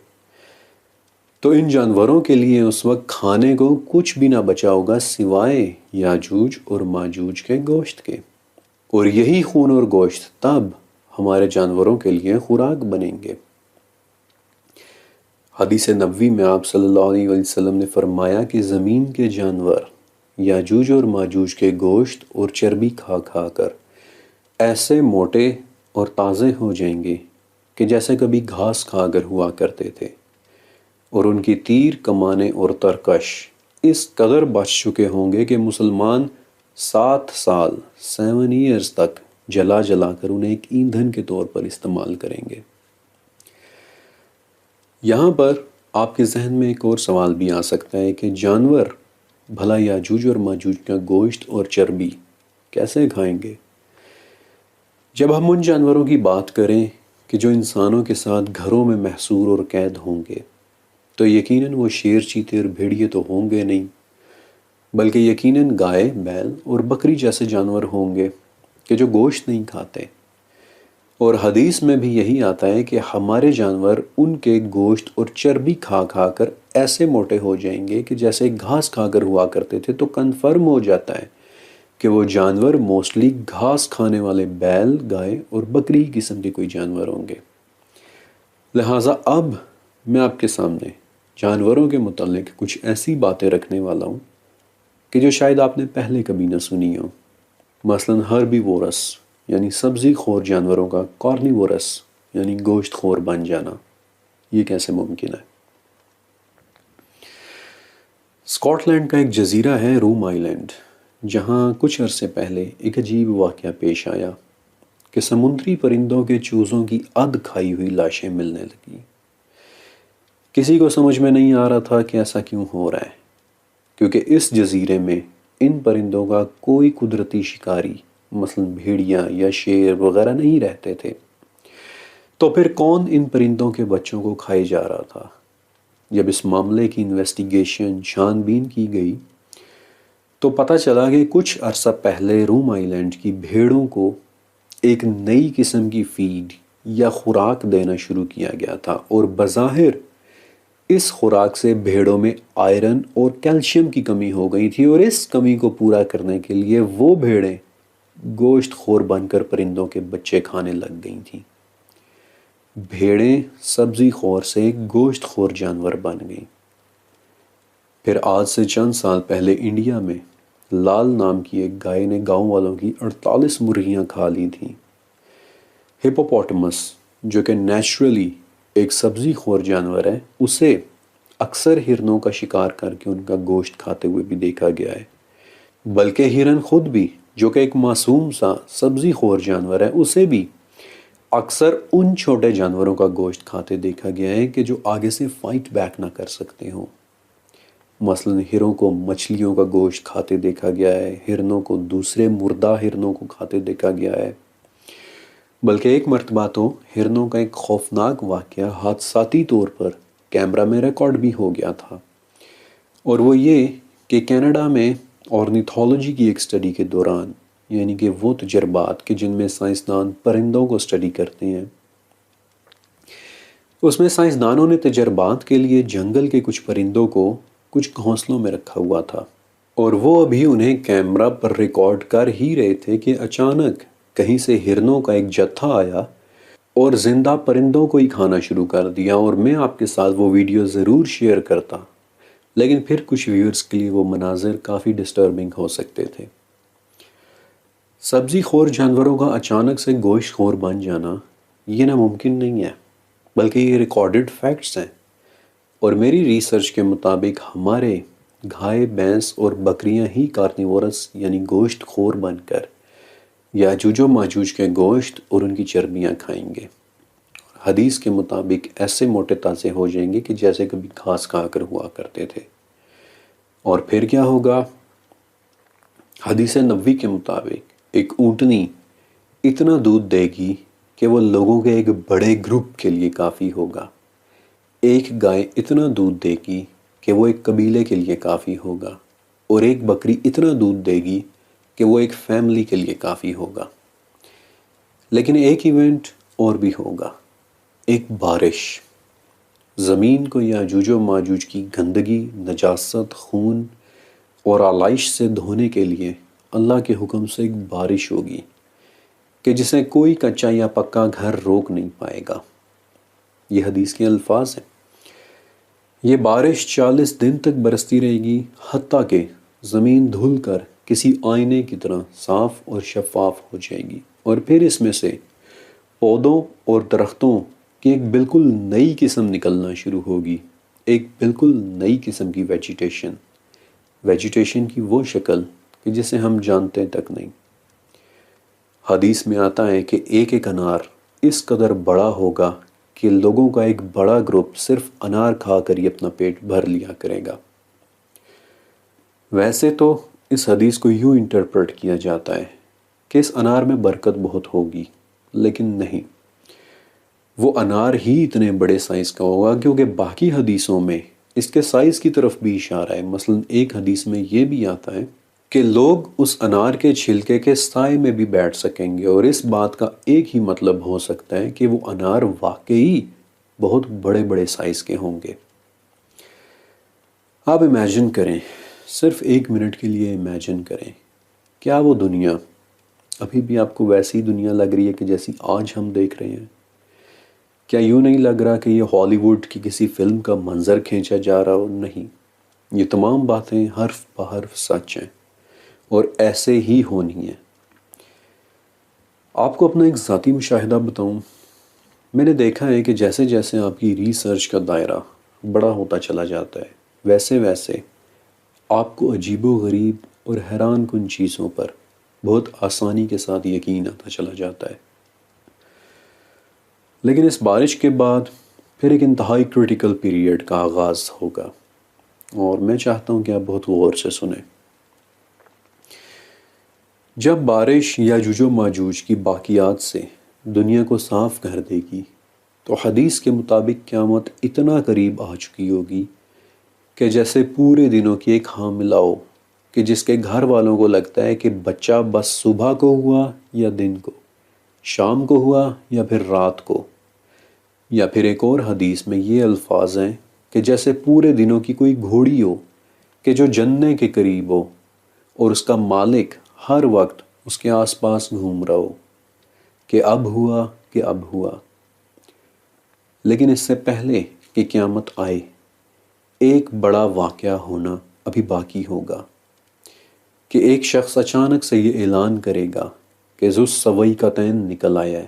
تو ان جانوروں کے لیے اس وقت کھانے کو کچھ بھی نہ بچا ہوگا سوائے یاجوج اور ماجوج کے گوشت کے، اور یہی خون اور گوشت تب ہمارے جانوروں کے لیے خوراک بنیں گے۔ حدیث نبوی میں آپ صلی اللہ علیہ وسلم نے فرمایا کہ زمین کے جانور یاجوج اور ماجوج کے گوشت اور چربی کھا کھا کر ایسے موٹے اور تازے ہو جائیں گے کہ جیسے کبھی گھاس کھا کر ہوا کرتے تھے، اور ان کی تیر کمانیں اور ترکش اس قدر بچ چکے ہوں گے کہ مسلمان 7 سال 7 ایئرز تک جلا جلا کر انہیں ایک ایندھن کے طور پر استعمال کریں گے۔ یہاں پر آپ کے ذہن میں ایک اور سوال بھی آ سکتا ہے کہ جانور بھلا یاجوج اور ماجوج کا گوشت اور چربی کیسے کھائیں گے؟ جب ہم ان جانوروں کی بات کریں کہ جو انسانوں کے ساتھ گھروں میں محصور اور قید ہوں گے، تو یقیناً وہ شیر چیتے اور بھیڑیے تو ہوں گے نہیں، بلکہ یقیناً گائے، بیل اور بکری جیسے جانور ہوں گے کہ جو گوشت نہیں کھاتے، اور حدیث میں بھی یہی آتا ہے کہ ہمارے جانور ان کے گوشت اور چربی کھا کھا کر ایسے موٹے ہو جائیں گے کہ جیسے گھاس کھا کر ہوا کرتے تھے. تو کنفرم ہو جاتا ہے کہ وہ جانور موسٹلی گھاس کھانے والے بیل، گائے اور بکری قسم کے کوئی جانور ہوں گے. لہٰذا اب میں آپ کے سامنے جانوروں کے متعلق کچھ ایسی باتیں رکھنے والا ہوں کہ جو شاید آپ نے پہلے کبھی نہ سنی ہو. مثلاً ہربیورس یعنی سبزی خور جانوروں کا کارنیورس یعنی گوشت خور بن جانا، یہ کیسے ممکن ہے؟ اسکاٹ لینڈ کا ایک جزیرہ ہے روم آئی لینڈ، جہاں کچھ عرصے پہلے ایک عجیب واقعہ پیش آیا کہ سمندری پرندوں کے چوزوں کی ادھ کھائی ہوئی لاشیں ملنے لگیں. کسی کو سمجھ میں نہیں آ رہا تھا کہ ایسا کیوں ہو رہا ہے، کیونکہ اس جزیرے میں ان پرندوں کا کوئی قدرتی شکاری مثلاً بھیڑیا یا شیر وغیرہ نہیں رہتے تھے. تو پھر کون ان پرندوں کے بچوں کو کھائے جا رہا تھا؟ جب اس معاملے کی انویسٹیگیشن چھان بین کی گئی تو پتہ چلا کہ کچھ عرصہ پہلے روم آئی لینڈ کی بھیڑوں کو ایک نئی قسم کی فیڈ یا خوراک دینا شروع کیا گیا تھا، اور بظاہر اس خوراک سے بھیڑوں میں آئرن اور کیلشیم کی کمی ہو گئی تھی، اور اس کمی کو پورا کرنے کے لیے وہ بھیڑیں گوشت خور بن کر پرندوں کے بچے کھانے لگ گئی تھیں. بھیڑیں سبزی خور سے گوشت خور جانور بن گئیں. پھر آج سے چند سال پہلے انڈیا میں لال نام کی ایک گائے نے گاؤں والوں کی 48 مرغیاں کھا لی تھیں. ہپوپوٹمس جو کہ نیچرلی ایک سبزی خور جانور ہے، اسے اکثر ہرنوں کا شکار کر کے ان کا گوشت کھاتے ہوئے بھی دیکھا گیا ہے. بلکہ ہرن خود بھی جو کہ ایک معصوم سا سبزی خور جانور ہے، اسے بھی اکثر ان چھوٹے جانوروں کا گوشت کھاتے دیکھا گیا ہے کہ جو آگے سے فائٹ بیک نہ کر سکتے ہوں. مثلاً ہرنوں کو مچھلیوں کا گوشت کھاتے دیکھا گیا ہے، ہرنوں کو دوسرے مردہ ہرنوں کو کھاتے دیکھا گیا ہے. بلکہ ایک مرتبہ تو ہرنوں کا ایک خوفناک واقعہ حادثاتی طور پر کیمرہ میں ریکارڈ بھی ہو گیا تھا، اور وہ یہ کہ کینیڈا میں اورنیتھولوجی کی ایک سٹڈی کے دوران، یعنی کہ وہ تجربات کہ جن میں سائنسدان پرندوں کو سٹڈی کرتے ہیں، اس میں سائنسدانوں نے تجربات کے لیے جنگل کے کچھ پرندوں کو کچھ گھونسلوں میں رکھا ہوا تھا، اور وہ ابھی انہیں کیمرہ پر ریکارڈ کر ہی رہے تھے کہ اچانک کہیں سے ہرنوں کا ایک جتھا آیا اور زندہ پرندوں کو ہی کھانا شروع کر دیا. اور میں آپ کے ساتھ وہ ویڈیو ضرور شیئر کرتا، لیکن پھر کچھ ویورز کے لیے وہ مناظر کافی ڈسٹربنگ ہو سکتے تھے. سبزی خور جانوروں کا اچانک سے گوشت خور بن جانا یہ ناممکن نہیں ہے، بلکہ یہ ریکارڈڈ فیکٹس ہیں. اور میری ریسرچ کے مطابق ہمارے گائے، بھینس اور بکریاں ہی کارنیورس یعنی گوشت خور بن کر یاجوج و ماجوج کے گوشت اور ان کی چربیاں کھائیں گے. حدیث کے مطابق ایسے موٹے تازے ہو جائیں گے کہ جیسے کبھی گھاس کھا کر ہوا کرتے تھے. اور پھر کیا ہوگا؟ حدیث نبوی کے مطابق ایک اونٹنی اتنا دودھ دے گی کہ وہ لوگوں کے ایک بڑے گروپ کے لیے کافی ہوگا. ایک گائے اتنا دودھ دے گی کہ وہ ایک قبیلے کے لیے کافی ہوگا. اور ایک بکری اتنا دودھ دے گی کہ وہ ایک فیملی کے لیے کافی ہوگا. لیکن ایک ایونٹ اور بھی ہوگا، ایک بارش. زمین کو یاجوج و ماجوج کی گندگی، نجاست، خون اور آلائش سے دھونے کے لیے اللہ کے حکم سے ایک بارش ہوگی کہ جسے کوئی کچا یا پکا گھر روک نہیں پائے گا. یہ حدیث کے الفاظ ہیں. یہ بارش 40 دن تک برستی رہے گی، حتیٰ کہ زمین دھل کر کسی آئینے کی طرح صاف اور شفاف ہو جائے گی. اور پھر اس میں سے پودوں اور درختوں کی ایک بالکل نئی قسم نکلنا شروع ہوگی، ایک بالکل نئی قسم کی ویجیٹیشن کی وہ شکل کہ جسے ہم جانتے تک نہیں. حدیث میں آتا ہے کہ ایک ایک انار اس قدر بڑا ہوگا کہ لوگوں کا ایک بڑا گروپ صرف انار کھا کر ہی اپنا پیٹ بھر لیا کرے گا. ویسے تو اس حدیث کو یوں انٹرپریٹ کیا جاتا ہے کہ اس انار میں برکت بہت ہوگی، لیکن نہیں، وہ انار ہی اتنے بڑے سائز کا ہوگا کیونکہ باقی حدیثوں میں اس کے سائز کی طرف بھی اشارہ ہے. مثلا ایک حدیث میں یہ بھی آتا ہے کہ لوگ اس انار کے چھلکے کے سائے میں بھی بیٹھ سکیں گے، اور اس بات کا ایک ہی مطلب ہو سکتا ہے کہ وہ انار واقعی بہت بڑے بڑے سائز کے ہوں گے۔ آپ امیجن کریں، صرف 1 منٹ کے لیے امیجن کریں، کیا وہ دنیا ابھی بھی آپ کو ویسی دنیا لگ رہی ہے کہ جیسی آج ہم دیکھ رہے ہیں؟ کیا یوں نہیں لگ رہا کہ یہ ہالی ووڈ کی کسی فلم کا منظر کھینچا جا رہا ہو؟ نہیں، یہ تمام باتیں حرف بحرف سچ ہیں اور ایسے ہی ہونی ہیں۔ آپ کو اپنا ایک ذاتی مشاہدہ بتاؤں، میں نے دیکھا ہے کہ جیسے جیسے آپ کی ریسرچ کا دائرہ بڑا ہوتا چلا جاتا ہے، ویسے ویسے آپ کو عجیب و غریب اور حیران کن چیزوں پر بہت آسانی کے ساتھ یقین آتا چلا جاتا ہے۔ لیکن اس بارش کے بعد پھر ایک انتہائی کریٹیکل پیریڈ کا آغاز ہوگا، اور میں چاہتا ہوں کہ آپ بہت غور سے سنیں۔ جب بارش یاجوج و ماجوج کی باقیات سے دنیا کو صاف کر دے گی تو حدیث کے مطابق قیامت اتنا قریب آ چکی ہوگی کہ جیسے پورے دنوں کی ایک حاملہ ہو کہ جس کے گھر والوں کو لگتا ہے کہ بچہ بس صبح کو ہوا یا دن کو، شام کو ہوا یا پھر رات کو۔ یا پھر ایک اور حدیث میں یہ الفاظ ہیں کہ جیسے پورے دنوں کی کوئی گھوڑی ہو کہ جو جننے کے قریب ہو اور اس کا مالک ہر وقت اس کے آس پاس گھوم رہا ہو کہ اب ہوا کہ اب ہوا۔ لیکن اس سے پہلے کہ قیامت آئے، ایک بڑا واقعہ ہونا ابھی باقی ہوگا کہ ایک شخص اچانک سے یہ اعلان کرے گا کہ ذو السویقتین نکل آیا ہے،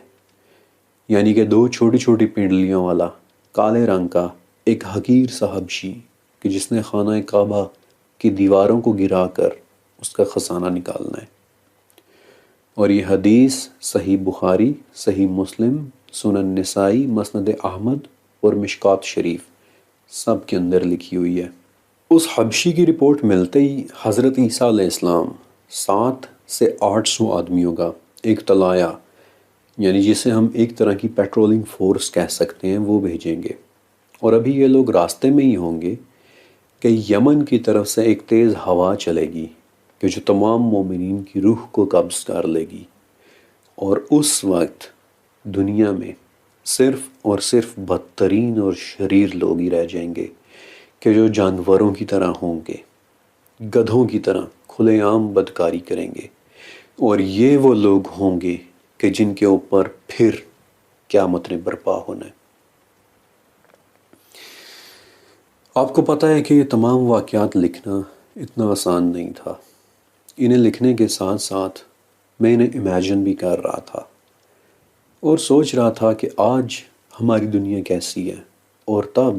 یعنی کہ 2 چھوٹی چھوٹی پنڈلیوں والا کالے رنگ کا ایک حقیر سا حبشی کہ جس نے خانہ کعبہ کی دیواروں کو گرا کر اس کا خزانہ نکالنا ہے۔ اور یہ حدیث صحیح بخاری، صحیح مسلم، سنن نسائی، مسند احمد اور مشکات شریف سب کے اندر لکھی ہوئی ہے۔ اس حبشی کی رپورٹ ملتے ہی حضرت عیسیٰ علیہ السلام 700 سے 800 آدمیوں کا ایک طلایہ، یعنی جسے ہم ایک طرح کی پیٹرولنگ فورس کہہ سکتے ہیں، وہ بھیجیں گے۔ اور ابھی یہ لوگ راستے میں ہی ہوں گے کہ یمن کی طرف سے ایک تیز ہوا چلے گی کہ جو تمام مومنین کی روح کو قبض کر لے گی، اور اس وقت دنیا میں صرف اور صرف بدترین اور شریر لوگ ہی رہ جائیں گے کہ جو جانوروں کی طرح ہوں گے، گدھوں کی طرح کھلے عام بدکاری کریں گے، اور یہ وہ لوگ ہوں گے کہ جن کے اوپر پھر قیامت نے برپا ہونا ہے۔ آپ کو پتہ ہے کہ یہ تمام واقعات لکھنا اتنا آسان نہیں تھا۔ انہیں لکھنے کے ساتھ ساتھ میں انہیں امیجن بھی کر رہا تھا اور سوچ رہا تھا کہ آج ہماری دنیا کیسی ہے اور تب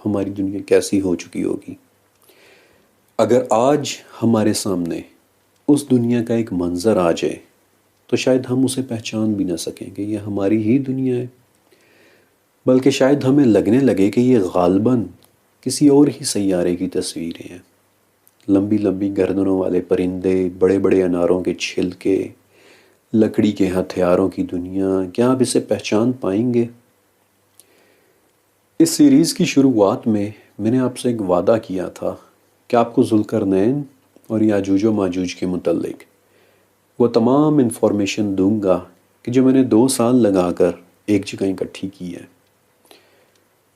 ہماری دنیا کیسی ہو چکی ہوگی۔ اگر آج ہمارے سامنے اس دنیا کا ایک منظر آ جائے تو شاید ہم اسے پہچان بھی نہ سکیں کہ یہ ہماری ہی دنیا ہے، بلکہ شاید ہمیں لگنے لگے کہ یہ غالباً کسی اور ہی سیارے کی تصویریں ہیں۔ لمبی لمبی گردنوں والے پرندے، بڑے بڑے اناروں کے چھلکے، لکڑی کے ہتھیاروں کی دنیا، کیا آپ اسے پہچان پائیں گے؟ اس سیریز کی شروعات میں نے آپ سے ایک وعدہ کیا تھا کہ آپ کو ذوالقرنین اور یاجوج و ماجوج کے متعلق وہ تمام انفارمیشن دوں گا کہ جو میں نے 2 سال لگا کر ایک جگہ اکٹھی کی ہے۔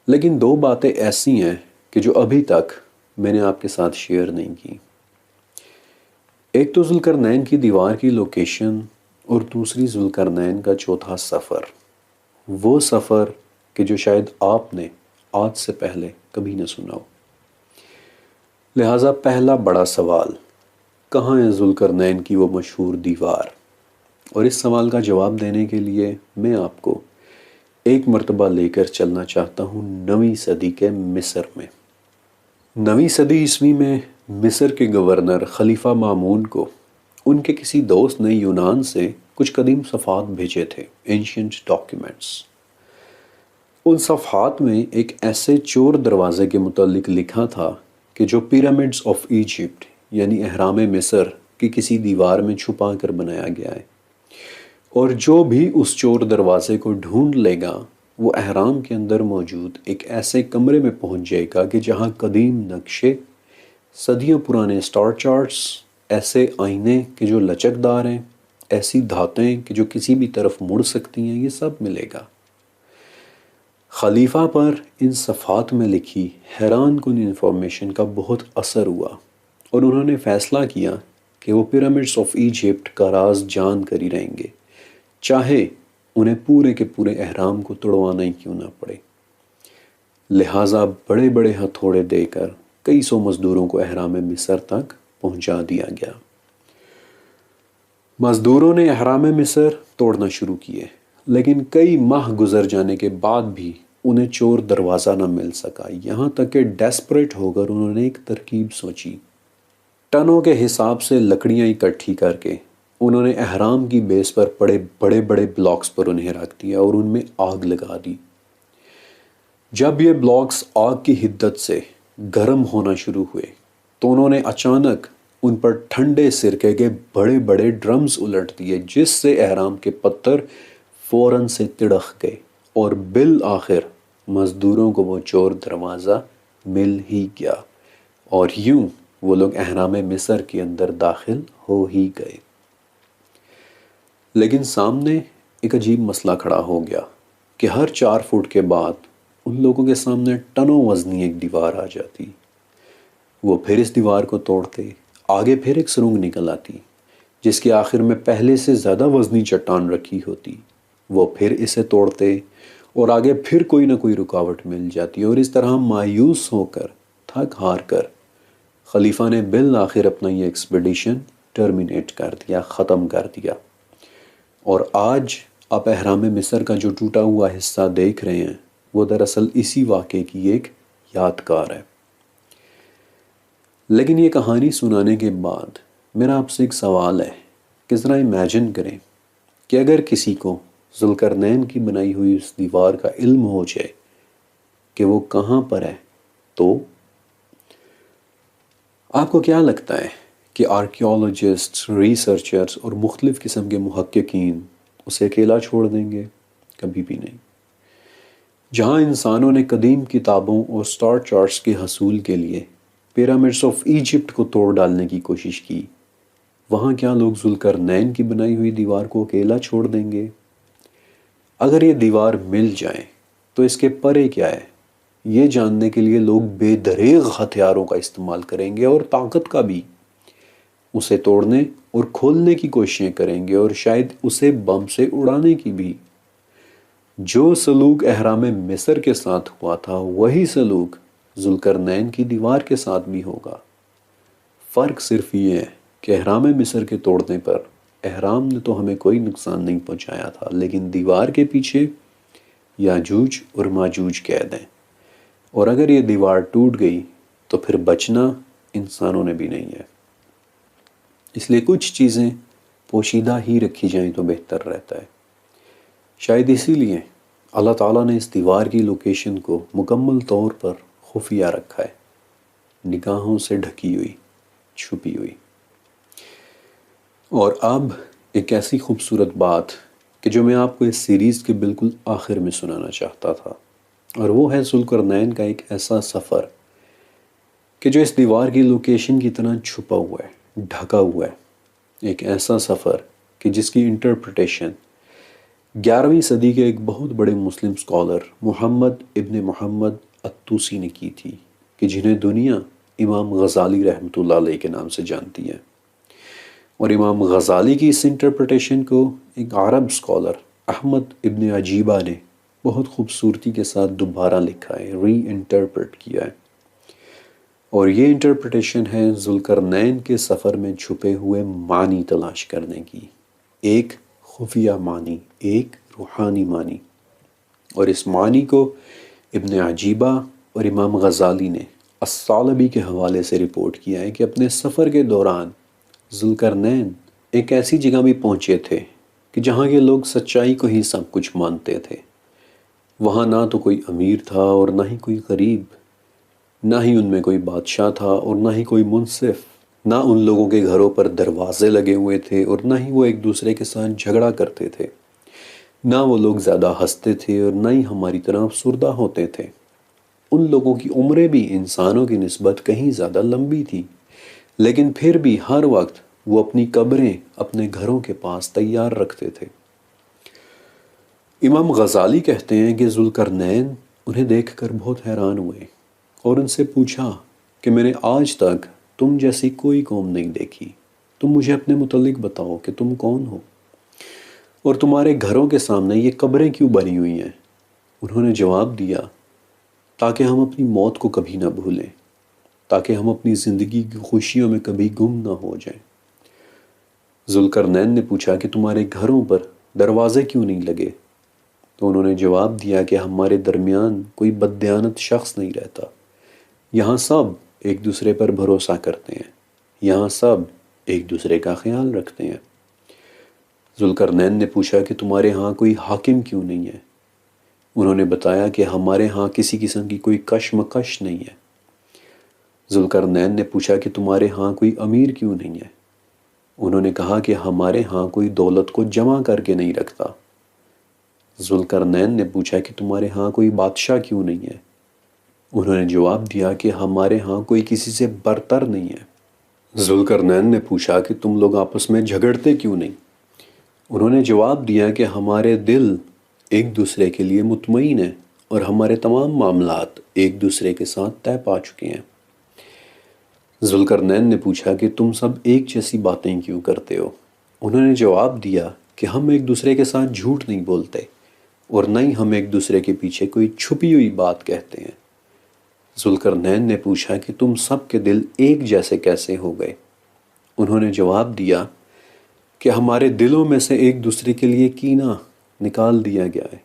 لیکن 2 باتیں ایسی ہیں کہ جو ابھی تک میں نے آپ کے ساتھ شیئر نہیں کی۔ ایک تو ذوالقرنین کی دیوار کی لوکیشن، اور دوسری ذوالقرنین کا چوتھا سفر، وہ سفر کہ جو شاید آپ نے آج سے پہلے کبھی نہ سنا ہو۔ لہٰذا پہلا بڑا سوال، کہاں ہے ذوالقرنین کی وہ مشہور دیوار؟ اور اس سوال کا جواب دینے کے لیے میں آپ کو ایک مرتبہ لے کر چلنا چاہتا ہوں 9ویں صدی کے مصر میں۔ 9ویں صدی عیسوی میں مصر کے گورنر خلیفہ مامون کو ان کے کسی دوست نے یونان سے کچھ قدیم صفحات بھیجے تھے، اینشینٹ ڈاکیومنٹس۔ ان صفحات میں ایک ایسے چور دروازے کے متعلق لکھا تھا کہ جو پیرامڈز آف ایجپٹ یعنی اہرام مصر کی کسی دیوار میں چھپا کر بنایا گیا ہے، اور جو بھی اس چور دروازے کو ڈھونڈ لے گا وہ اہرام کے اندر موجود ایک ایسے کمرے میں پہنچ جائے گا کہ جہاں قدیم نقشے، صدیوں پرانے سٹار چارٹس ایسے آئینے کہ جو لچکدار ہیں، ایسی دھاتیں کہ جو کسی بھی طرف مڑ سکتی ہیں، یہ سب ملے گا۔ خلیفہ پر ان صفحات میں لکھی حیران کن انفارمیشن کا بہت اثر ہوا، اور انہوں نے فیصلہ کیا کہ وہ پیرامڈس آف ایجپٹ کا راز جان کر ہی رہیں گے، چاہے انہیں پورے کے پورے اہرام کو توڑوانا ہی کیوں نہ پڑے۔ لہٰذا بڑے بڑے ہتھوڑے دے کر کئی سو مزدوروں کو اہرام مصر تک پہنچا دیا گیا۔ مزدوروں نے اہرام مصر توڑنا شروع کیے، لیکن کئی ماہ گزر جانے کے بعد بھی انہیں چور دروازہ نہ مل سکا، یہاں تک کہ ڈیسپریٹ ہو کر انہوں نے ایک ترکیب سوچی۔ ٹنوں کے حساب سے لکڑیاں اکٹھی کر کے انہوں نے اہرام کی بیس پر پڑے بڑے بڑے بلاکس پر انہیں رکھ دیا اور ان میں آگ لگا دی۔ جب یہ بلاکس آگ کی حدت سے گرم ہونا شروع ہوئے تو انہوں نے اچانک ان پر ٹھنڈے سرکے کے بڑے بڑے ڈرمز الٹ دیے، جس سے اہرام کے پتھر فوراً سے تڑک گئے اور بالآخر مزدوروں کو وہ چور دروازہ مل ہی گیا، اور یوں وہ لوگ اہرام مصر کے اندر داخل ہو ہی گئے۔ لیکن سامنے ایک عجیب مسئلہ کھڑا ہو گیا کہ ہر 4 فٹ کے بعد ان لوگوں کے سامنے ٹنوں وزنی ایک دیوار آ جاتی۔ وہ پھر اس دیوار کو توڑتے، آگے پھر ایک سرنگ نکل آتی جس کے آخر میں پہلے سے زیادہ وزنی چٹان رکھی ہوتی۔ وہ پھر اسے توڑتے اور آگے پھر کوئی نہ کوئی رکاوٹ مل جاتی، اور اس طرح مایوس ہو کر، تھک ہار کر، خلیفہ نے بالآخر اپنا یہ ایکسپیڈیشن ٹرمینیٹ کر دیا، ختم کر دیا۔ اور آج آپ اہرام مصر کا جو ٹوٹا ہوا حصہ دیکھ رہے ہیں وہ دراصل اسی واقعے کی ایک یادگار ہے۔ لیکن یہ کہانی سنانے کے بعد میرا آپ سے ایک سوال ہے کہ ذرا امیجن کریں کہ اگر کسی کو ذوالقرنین کی بنائی ہوئی اس دیوار کا علم ہو جائے کہ وہ کہاں پر ہے، تو آپ کو کیا لگتا ہے کہ آرکیولوجسٹ، ریسرچرز اور مختلف قسم کے محققین اسے اکیلا چھوڑ دیں گے؟ کبھی بھی نہیں۔ جہاں انسانوں نے قدیم کتابوں اور سٹار چارٹس کے حصول کے لیے پیرامڈس آف ایجپٹ کو توڑ ڈالنے کی کوشش کی، وہاں کیا لوگ ذوالقرنین کی بنائی ہوئی دیوار کو اکیلا چھوڑ دیں گے؟ اگر یہ دیوار مل جائے تو اس کے پرے کیا ہے، یہ جاننے کے لیے لوگ بے دریغ ہتھیاروں کا استعمال کریں گے، اور طاقت کا بھی۔ اسے توڑنے اور کھولنے کی کوششیں کریں گے، اور شاید اسے بم سے اڑانے کی بھی۔ جو سلوک اہرام مصر کے ساتھ ہوا تھا وہی سلوک ذوالقرنین کی دیوار کے ساتھ بھی ہوگا۔ فرق صرف یہ ہے کہ اہرام مصر کے توڑنے پر اہرام نے تو ہمیں کوئی نقصان نہیں پہنچایا تھا، لیکن دیوار کے پیچھے یاجوج اور ماجوج قید ہیں، اور اگر یہ دیوار ٹوٹ گئی تو پھر بچنا انسانوں نے بھی نہیں ہے۔ اس لیے کچھ چیزیں پوشیدہ ہی رکھی جائیں تو بہتر رہتا ہے۔ شاید اسی لیے اللہ تعالیٰ نے اس دیوار کی لوکیشن کو مکمل طور پر خفیہ رکھا ہے، نگاہوں سے ڈھکی ہوئی، چھپی ہوئی۔ اور اب ایک ایسی خوبصورت بات کہ جو میں آپ کو اس سیریز کے بالکل آخر میں سنانا چاہتا تھا، اور وہ ہے ذوالقرنین کا ایک ایسا سفر کہ جو اس دیوار کی لوکیشن کی طرح چھپا ہوا ہے، ڈھکا ہوا ہے۔ ایک ایسا سفر کہ جس کی انٹرپریٹیشن 11ویں صدی کے ایک بہت بڑے مسلم سکالر محمد ابن محمد الطوسی نے کی تھی، کہ جنہیں دنیا امام غزالی رحمۃ اللہ علیہ کے نام سے جانتی ہے۔ اور امام غزالی کی اس انٹرپریٹیشن کو ایک عرب سکالر احمد ابن عجیبہ نے بہت خوبصورتی کے ساتھ دوبارہ لکھا ہے، ری انٹرپریٹ کیا ہے۔ اور یہ انٹرپریٹیشن ہے ذوالقرنین کے سفر میں چھپے ہوئے معنی تلاش کرنے کی، ایک خفیہ معنی، ایک روحانی معنی۔ اور اس معنی کو ابن عجیبہ اور امام غزالی نے الثعلبی کے حوالے سے رپورٹ کیا ہے کہ اپنے سفر کے دوران ذوالقرنین ایک ایسی جگہ بھی پہنچے تھے کہ جہاں کے لوگ سچائی کو ہی سب کچھ مانتے تھے۔ وہاں نہ تو کوئی امیر تھا اور نہ ہی کوئی غریب، نہ ہی ان میں کوئی بادشاہ تھا اور نہ ہی کوئی منصف، نہ ان لوگوں کے گھروں پر دروازے لگے ہوئے تھے اور نہ ہی وہ ایک دوسرے کے ساتھ جھگڑا کرتے تھے، نہ وہ لوگ زیادہ ہنستے تھے اور نہ ہی ہماری طرح افسردہ ہوتے تھے۔ ان لوگوں کی عمریں بھی انسانوں کی نسبت کہیں زیادہ لمبی تھی، لیکن پھر بھی ہر وقت وہ اپنی قبریں اپنے گھروں کے پاس تیار رکھتے تھے۔ امام غزالی کہتے ہیں کہ ذوالقرنین انہیں دیکھ کر بہت حیران ہوئے اور ان سے پوچھا کہ میں نے آج تک تم جیسی کوئی قوم نہیں دیکھی، تم مجھے اپنے متعلق بتاؤ کہ تم کون ہو، اور تمہارے گھروں کے سامنے یہ قبریں کیوں بنی ہوئی ہیں؟ انہوں نے جواب دیا، تاکہ ہم اپنی موت کو کبھی نہ بھولیں، تاکہ ہم اپنی زندگی کی خوشیوں میں کبھی گم نہ ہو جائیں۔ ذوالقرنین نے پوچھا کہ تمہارے گھروں پر دروازے کیوں نہیں لگے؟ تو انہوں نے جواب دیا کہ ہمارے درمیان کوئی بددیانت شخص نہیں رہتا، یہاں سب ایک دوسرے پر بھروسہ کرتے ہیں، یہاں سب ایک دوسرے کا خیال رکھتے ہیں۔ ذوالقرنین نے پوچھا کہ تمہارے ہاں کوئی حاکم کیوں نہیں ہے؟ انہوں نے بتایا کہ ہمارے ہاں کسی قسم کی کوئی کشمکش نہیں ہے۔ ذوالقرنین نے پوچھا کہ تمہارے ہاں کوئی امیر کیوں نہیں ہے؟ انہوں نے کہا کہ ہمارے ہاں کوئی دولت کو جمع کر کے نہیں رکھتا۔ ذوالقرنین نے پوچھا کہ تمہارے ہاں کوئی بادشاہ کیوں نہیں ہے؟ انہوں نے جواب دیا کہ ہمارے ہاں کوئی کسی سے برتر نہیں ہے۔ ذوالقرنین نے پوچھا کہ تم لوگ آپس میں جھگڑتے کیوں نہیں؟ انہوں نے جواب دیا کہ ہمارے دل ایک دوسرے کے لیے مطمئن ہیں اور ہمارے تمام معاملات ایک دوسرے کے ساتھ طے پا چکے ہیں۔ ذوالقرنین نے پوچھا کہ تم سب ایک جیسی باتیں کیوں کرتے ہو؟ انہوں نے جواب دیا کہ ہم ایک دوسرے کے ساتھ جھوٹ نہیں بولتے اور نہ ہی ہم ایک دوسرے کے پیچھے کوئی چھپی ہوئی بات کہتے ہیں۔ ذوالقرنین نے پوچھا کہ تم سب کے دل ایک جیسے کیسے ہو گئے؟ انہوں نے جواب دیا کہ ہمارے دلوں میں سے ایک دوسرے کے لیے کینہ نکال دیا گیا ہے۔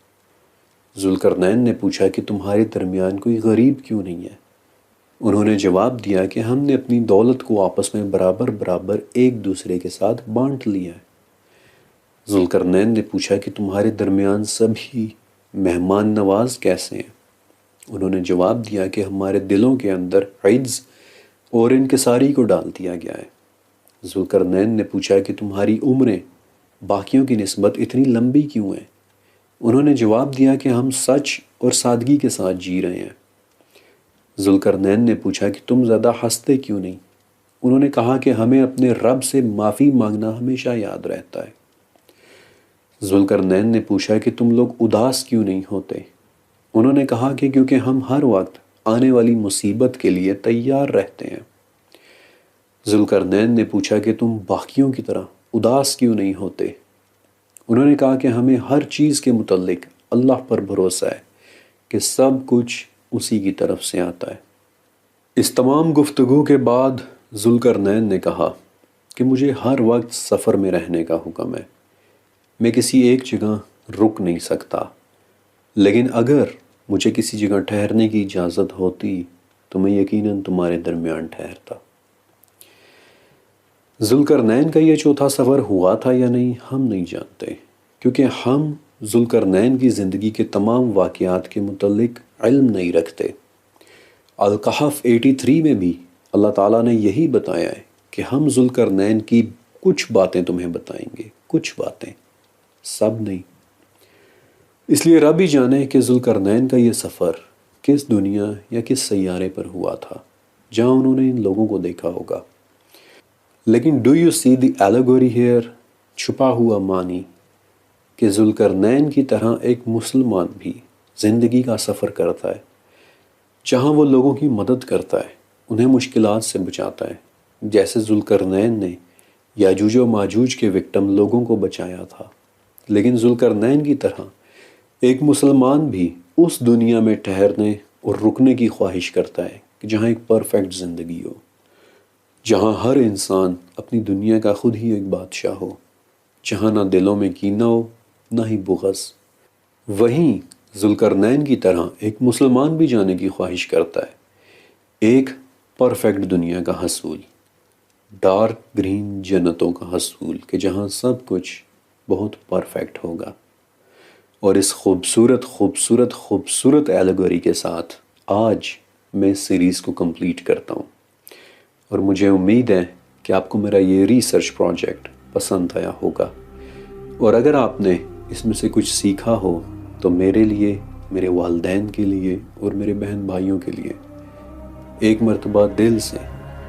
ذوالقرنین نے پوچھا کہ تمہارے درمیان کوئی غریب کیوں نہیں ہے؟ انہوں نے جواب دیا کہ ہم نے اپنی دولت کو آپس میں برابر برابر ایک دوسرے کے ساتھ بانٹ لیا ہے۔ ذوالقرنین نے پوچھا کہ تمہارے درمیان سبھی مہمان نواز کیسے ہیں؟ انہوں نے جواب دیا کہ ہمارے دلوں کے اندر عجز اور انکساری کو ڈال دیا گیا ہے۔ ذوالقرنین نے پوچھا کہ تمہاری عمریں باقیوں کی نسبت اتنی لمبی کیوں ہیں؟ انہوں نے جواب دیا کہ ہم سچ اور سادگی کے ساتھ جی رہے ہیں۔ ذوالقرنین نے پوچھا کہ تم زیادہ ہنستے کیوں نہیں؟ انہوں نے کہا کہ ہمیں اپنے رب سے معافی مانگنا ہمیشہ یاد رہتا ہے۔ ذوالقرنین نے پوچھا کہ تم لوگ اداس کیوں نہیں ہوتے؟ انہوں نے کہا کہ کیونکہ ہم ہر وقت آنے والی مصیبت کے لیے تیار رہتے ہیں۔ ذوالقرنین نے پوچھا کہ تم باقیوں کی طرح اداس کیوں نہیں ہوتے؟ انہوں نے کہا کہ ہمیں ہر چیز کے متعلق اللہ پر بھروسہ ہے کہ سب کچھ اسی کی طرف سے آتا ہے۔ اس تمام گفتگو کے بعد ذوالقرنین نے کہا کہ مجھے ہر وقت سفر میں رہنے کا حکم ہے، میں کسی ایک جگہ رک نہیں سکتا، لیکن اگر مجھے کسی جگہ ٹھہرنے کی اجازت ہوتی تو میں یقیناً تمہارے درمیان ٹھہرتا۔ ذوالقرنین کا یہ چوتھا سفر ہوا تھا یا نہیں ہم نہیں جانتے، کیونکہ ہم ذوالقرنین کی زندگی کے تمام واقعات کے متعلق علم نہیں رکھتے۔ الکہف 83 میں بھی اللہ تعالیٰ نے یہی بتایا ہے کہ ہم ذوالقرنین کی کچھ باتیں تمہیں بتائیں گے، کچھ باتیں، سب نہیں۔ اس لیے رب ہی جانے کہ ذوالقرنین کا یہ سفر کس دنیا یا کس سیارے پر ہوا تھا جہاں انہوں نے ان لوگوں کو دیکھا ہوگا۔ لیکن do you see the allegory here, چھپا ہوا معنی کہ ذوالقرنین کی طرح ایک مسلمان بھی زندگی کا سفر کرتا ہے جہاں وہ لوگوں کی مدد کرتا ہے، انہیں مشکلات سے بچاتا ہے، جیسے ذوالقرنین نے یاجوج و ماجوج کے وکٹم لوگوں کو بچایا تھا۔ لیکن ذوالقرنین کی طرح ایک مسلمان بھی اس دنیا میں ٹھہرنے اور رکنے کی خواہش کرتا ہے کہ جہاں ایک پرفیکٹ زندگی ہو، جہاں ہر انسان اپنی دنیا کا خود ہی ایک بادشاہ ہو، جہاں نہ دلوں میں کینہ ہو نہ ہی بغض۔ وہیں ذوالقرنین کی طرح ایک مسلمان بھی جانے کی خواہش کرتا ہے ایک پرفیکٹ دنیا کا حصول، ڈارک گرین جنتوں کا حصول، کہ جہاں سب کچھ بہت پرفیکٹ ہوگا۔ اور اس خوبصورت خوبصورت خوبصورت ایلیگوری کے ساتھ آج میں اس سیریز کو کمپلیٹ کرتا ہوں، اور مجھے امید ہے کہ آپ کو میرا یہ ریسرچ پروجیکٹ پسند آیا ہوگا، اور اگر آپ نے اس میں سے کچھ سیکھا ہو تو میرے لیے، میرے والدین کے لیے اور میرے بہن بھائیوں کے لیے ایک مرتبہ دل سے